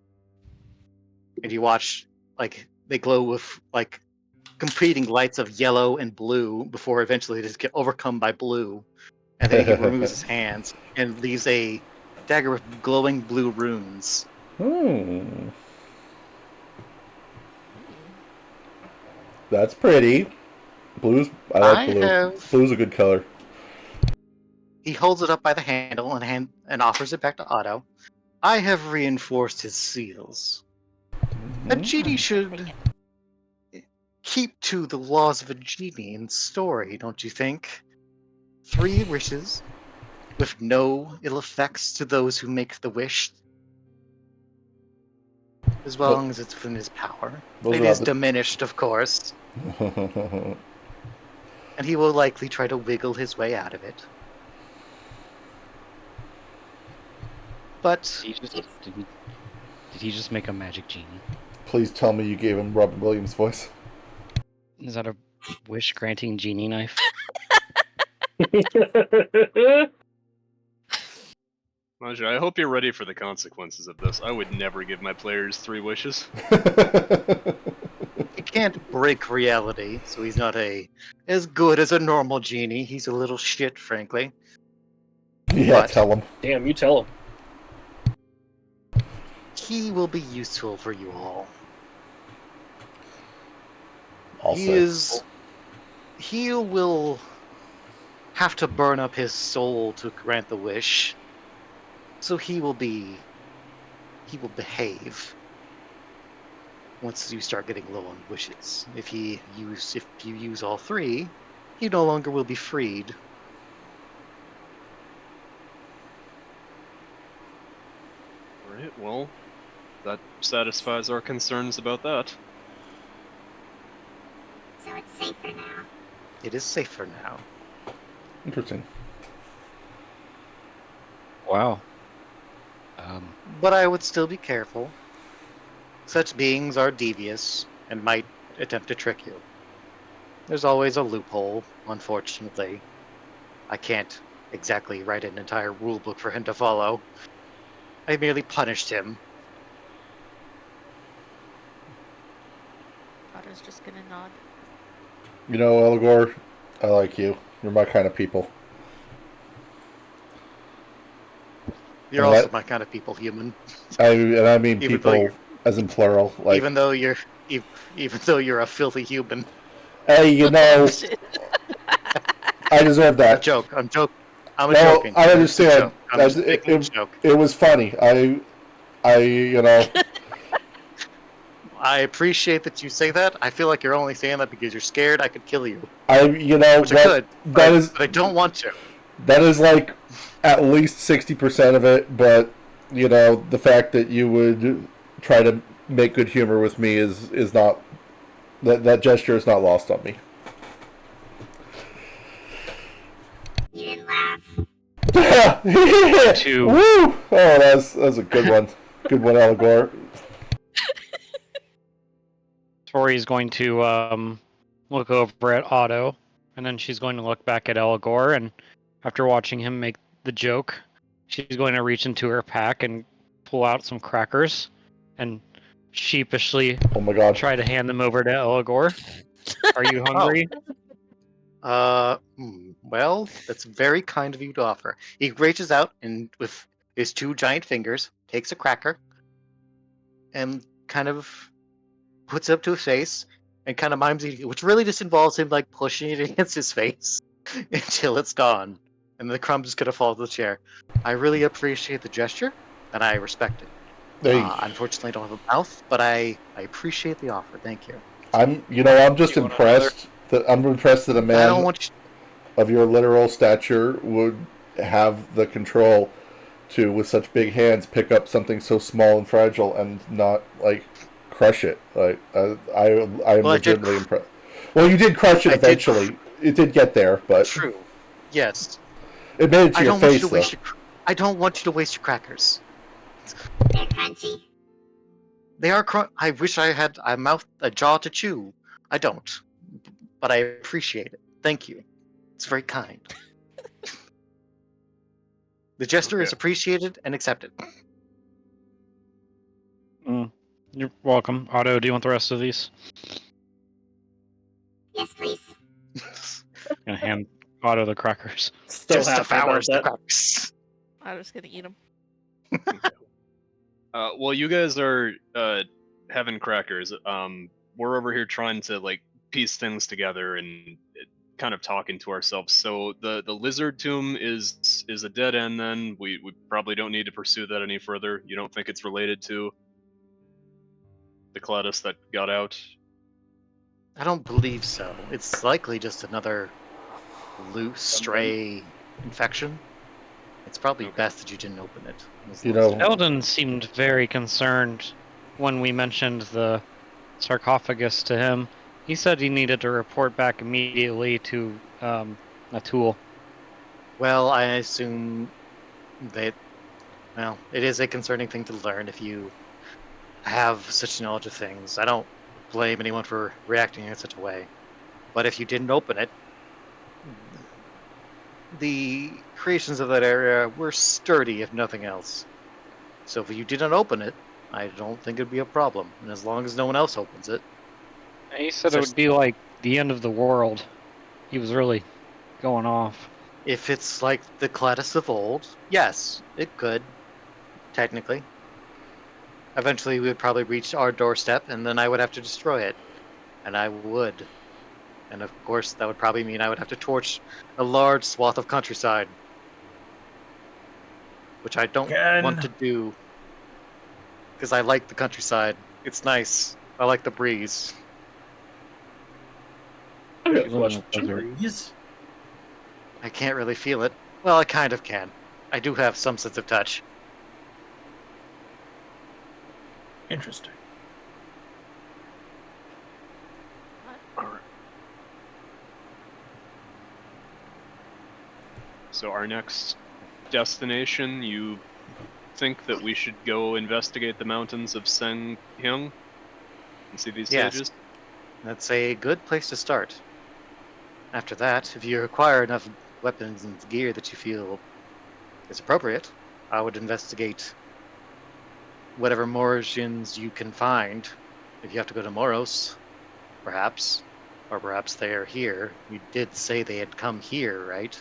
And you watch, like, they glow with, like, competing lights of yellow and blue before eventually they just get overcome by blue. And then he removes his hands and leaves a dagger with glowing blue runes. That's pretty. Blue's. I like blue. Blue's a good color. He holds it up by the handle and offers it back to Otto. I have reinforced his seals. A genie should keep to the laws of a genie in story, don't you think? 3 wishes, with no ill effects to those who make the wish, as long as it's within his power. It is diminished, of course, and he will likely try to wiggle his way out of it. But Did he just make a magic genie? Please tell me you gave him Robin Williams' voice. Is that a wish-granting genie knife? Maja, I hope you're ready for the consequences of this. I would never give my players 3 wishes. He can't break reality, so he's not as good as a normal genie. He's a little shit, frankly. Yeah, But- tell him. Damn, you tell him. He will be useful for you all. Also, He will have to burn up his soul to grant the wish. So he will behave once you start getting low on wishes. If you use all 3, he no longer will be freed. Alright, well, that satisfies our concerns about that. So it's safer now. It is safer now. interesting. Wow. But I would still be careful. Such beings are devious and might attempt to trick you. There's always a loophole, unfortunately. I can't exactly write an entire rulebook for him to follow. I merely punished him. Otto's just gonna nod. You know, Elgor, I like you. You're my kind of people. You're And also that- my kind of people, human. I mean Even though people you're- as in plural. Like, even though you're a filthy human. hey, you know, Shit. I deserve A that. joke. I'm joking. I'm No, joking. I It's a understand. joke. I'm just making a It, joke. it was funny. You know, I appreciate that you say that. I feel like you're only saying that because you're scared I could kill you. you know Which I could. that But I don't want to. that is like at least 60% of it. But you know, the fact that you would try to make good humor with me is not that gesture is not lost on me. You didn't laugh. Two. Woo! Oh, that's a good one. Good one, Elgor. Tori's going to look over at Otto, and then she's going to look back at Elgor, and after watching him make the joke, she's going to reach into her pack and pull out some crackers, and sheepishly Oh my god. try to hand them over to Elgor. Are you hungry? Well, that's very kind of you to offer. He reaches out and with his 2 giant fingers takes a cracker and kind of puts it up to his face and kind of mimes eating it, which really just involves him like pushing it against his face until it's gone, and the crumbs is gonna fall to the chair. I really appreciate the gesture, and I respect it. Hey, Unfortunately, I don't have a mouth, but I appreciate the offer. Thank you. I'm just You want impressed that a I don't man want you. of your literal stature would have the control to, with such big hands, pick up something so small and fragile and not like crush it. Like I'm Well, I did legitimately impressed. Well, you did crush it I did eventually. It did get there, but True. Yes. it made it to I your don't want you face to though. waste I don't want you to waste your crackers. They're crunchy. They are I wish I had a jaw to chew. I don't. But I appreciate it. Thank you. It's very kind. The gesture is Okay. appreciated and accepted. You're welcome. Otto, do you want the rest of these? Yes, please. I'm gonna hand Otto the crackers. Still Just happy about devours the that. crackers. Otto's gonna eat them. Well, you guys are having crackers. We're over here trying to like piece things together and kind of talking to ourselves. So the lizard tomb is a dead end. Then we probably don't need to pursue that any further. You don't think it's related to the Cladis that got out? I don't believe so. It's likely just another loose, stray infection. It's probably Okay. best that you didn't open it. You know- Eldon seemed very concerned when we mentioned the sarcophagus to him. He said he needed to report back immediately to Atul. Well, I assume that, well, it is a concerning thing to learn if you have such knowledge of things. I don't blame anyone for reacting in such a way. But if you didn't open it, the creations of that area were sturdy, if nothing else. So if you didn't open it, I don't think it'd be a problem. And as long as no one else opens it, He said it such- would be like the end of the world. He was really going off. if it's like the Cladis of old, yes, it could, technically. Eventually, we would probably reach our doorstep, and then I would have to destroy it. And I would. And of course, that would probably mean I would have to torch a large swath of countryside. Which I don't want to do. Because I like the countryside. It's nice. I like the breeze. I have a You live in a question. desert. Breeze? I can't really feel it. Well, I kind of can. I do have some sense of touch. Interesting. So our next destination, you think that we should go investigate the mountains of Senghyung and see these Yes. sages? That's a good place to start. After that, if you acquire enough weapons and gear that you feel is appropriate, I would investigate whatever Morosians you can find. If you have to go to Moros, perhaps. Or perhaps they are here. You did say they had come here, right?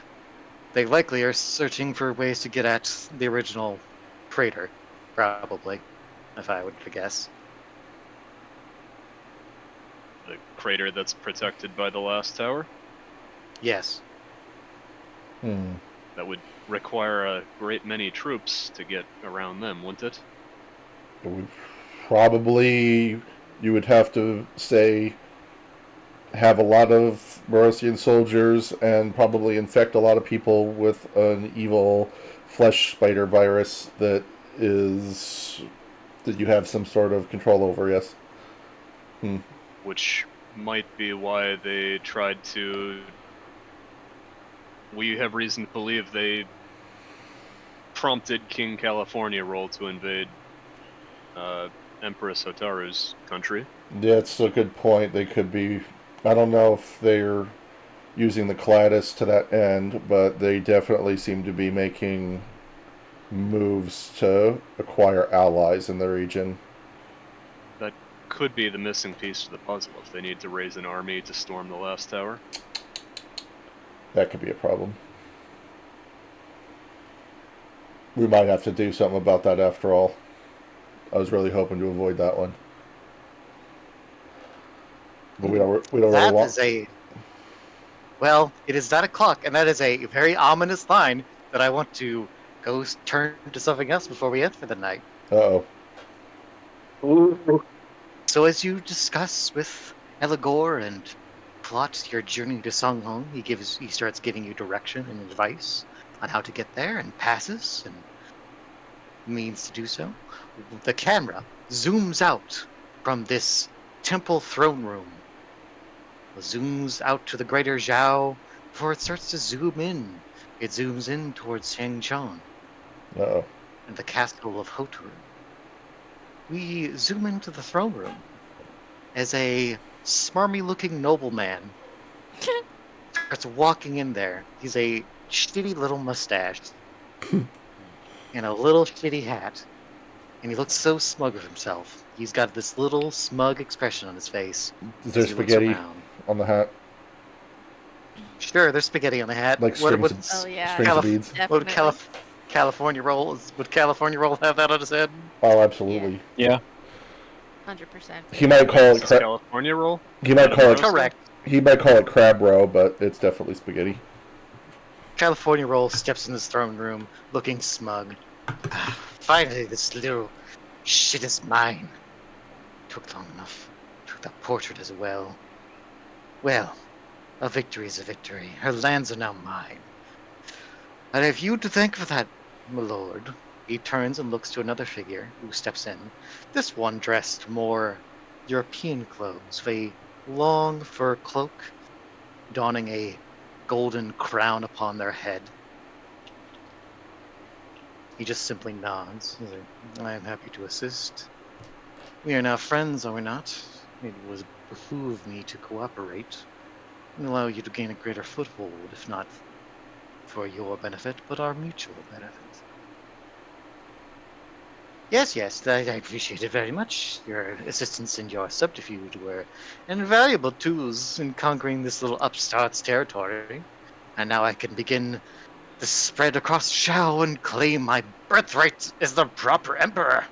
They likely are searching for ways to get at the original crater, probably, if I would to guess. The crater that's protected by the last tower? Yes. Hmm. That would require a great many troops to get around them, wouldn't it? It would probably, you would have to say, have a lot of Morosian soldiers and probably infect a lot of people with an evil flesh spider virus that you have some sort of control over. Yes. Which might be why they tried to. We have reason to believe they prompted King California Roll to invade Empress Hotaru's country. That's a good point. They could be. I don't know if they're using the Cladis to that end, but they definitely seem to be making moves to acquire allies in the region. That could be the missing piece to the puzzle if they need to raise an army to storm the last tower. That could be a problem. We might have to do something about that after all. I was really hoping to avoid that one. But we don't really That want... is a. Well, it is 9 o'clock, and that is a very ominous line that I want to go turn to something else before we end for the night. Uh-oh. So as you discuss with Eligor and plot your journey to Songhong, he starts giving you direction and advice on how to get there and passes and means to do so. The camera zooms out from this temple throne room. It zooms out to the greater Zhao before it starts to zoom in. It zooms in towards Hangchong Uh-oh. and the castle of Hotaru. We zoom into the throne room as a smarmy-looking nobleman starts walking in there. He's a shitty little mustache and a little shitty hat, and he looks so smug of himself. He's got this little smug expression on his face Is there as he looks spaghetti around. on the hat? Sure, there's spaghetti on the hat. Like What strings would, Oh yeah, strings of beads? what would definitely. California Roll have that on his head? Oh, absolutely. Yeah. 100%. He might call This it is crab. California Roll? He might call it. Correct. He might call it crab roe, but it's definitely spaghetti. California Roll steps in his throne room, looking smug. Finally, this little shit is mine. Took long enough. Took that portrait as well. Well, a victory is a victory. Her lands are now mine. I have you to thank for that, my lord. He turns and looks to another figure who steps in. This one dressed more European clothes, with a long fur cloak, donning a golden crown upon their head. He just simply nods. He's like, I am happy to assist. We are now friends, are we not? It was behoove me to cooperate and allow you to gain a greater foothold, if not for your benefit, but our mutual benefit. Yes, I appreciate it very much. Your assistance and your subterfuge were invaluable tools in conquering this little upstart's territory. And now I can begin the spread across Shao and claim my birthright as the proper emperor.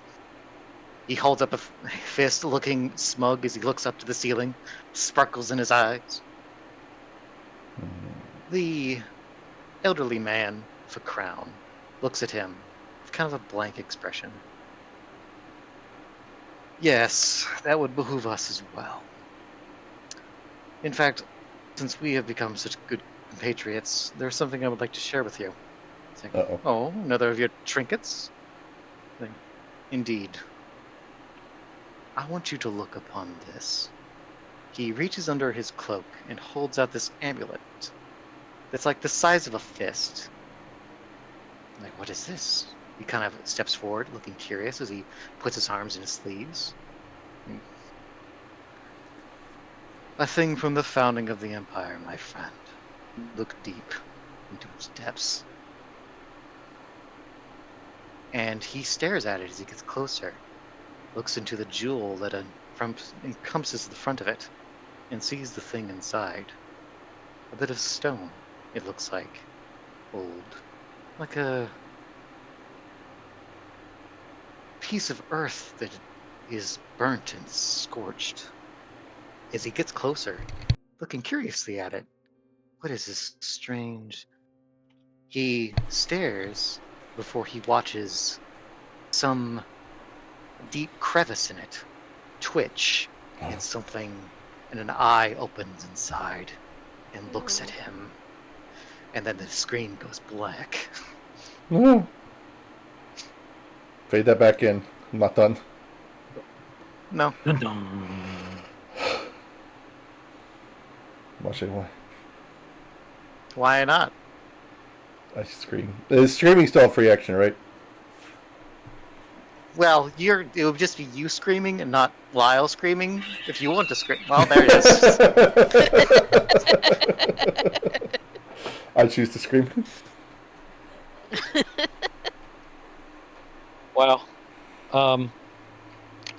He holds up a fist, looking smug as he looks up to the ceiling, sparkles in his eyes. The elderly man with a crown looks at him with kind of a blank expression. Yes, that would behoove us as well. In fact, since we have become such good compatriots, there's something I would like to share with you. It's like, Uh-oh. oh, another of your trinkets? Like, indeed. I want you to look upon this. He reaches under his cloak and holds out this amulet that's like the size of a fist. Like, what is this? He kind of steps forward, looking curious as he puts his arms in his sleeves. A thing from the founding of the Empire, my friend. Look deep into its depths. And he stares at it as he gets closer, looks into the jewel that encompasses the front of it, and sees the thing inside. A bit of stone, it looks like. Old. Like a piece of earth that is burnt and scorched. As he gets closer, looking curiously at it, what is this strange? He stares before he watches some deep crevice in it twitch, and an eye opens inside and looks at him. And then the screen goes black. No. Fade that back in. I'm not done. No. Dun-dun. Watch it. Why? Why not? I scream. Is screaming still a free action, right? Well, it would just be you screaming and not Lyle screaming. If you want to scream, well, there it is. I choose to scream. Wow.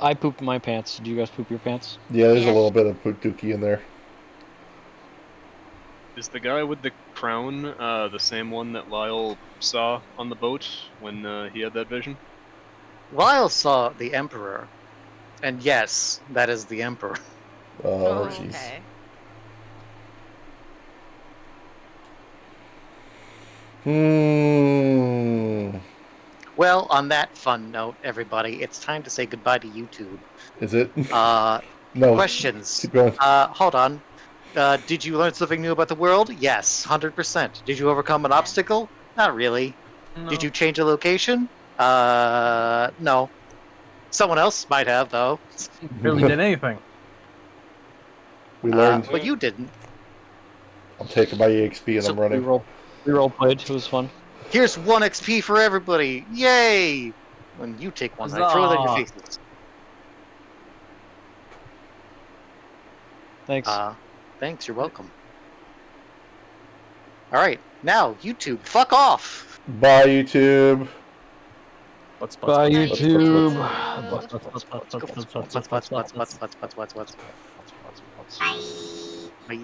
I pooped my pants. Did you guys poop your pants? Yeah, there's a Yes. little bit of dookie in there. Is the guy with the crown the same one that Lyle saw on the boat when he had that vision? Lyle saw the Emperor, and yes, that is the Emperor. Oh, jeez. okay. Well, on that fun note, everybody, it's time to say goodbye to YouTube. Is it? No. Questions. Keep going. Hold on. Did you learn something new about the world? Yes, 100%. Did you overcome an obstacle? Not really. No. Did you change a location? No. Someone else might have, though. Really did anything? We learned. But you didn't. I'm taking my EXP and So I'm running. We role played. It was fun. Here's 1 XP for everybody. Yay! When you take one, I throw it in your Huzzah. faces. Thanks. Thanks, you're welcome. Alright, now, YouTube, fuck off! Bye, YouTube. Bye, YouTube. Bye. Bye. Bye.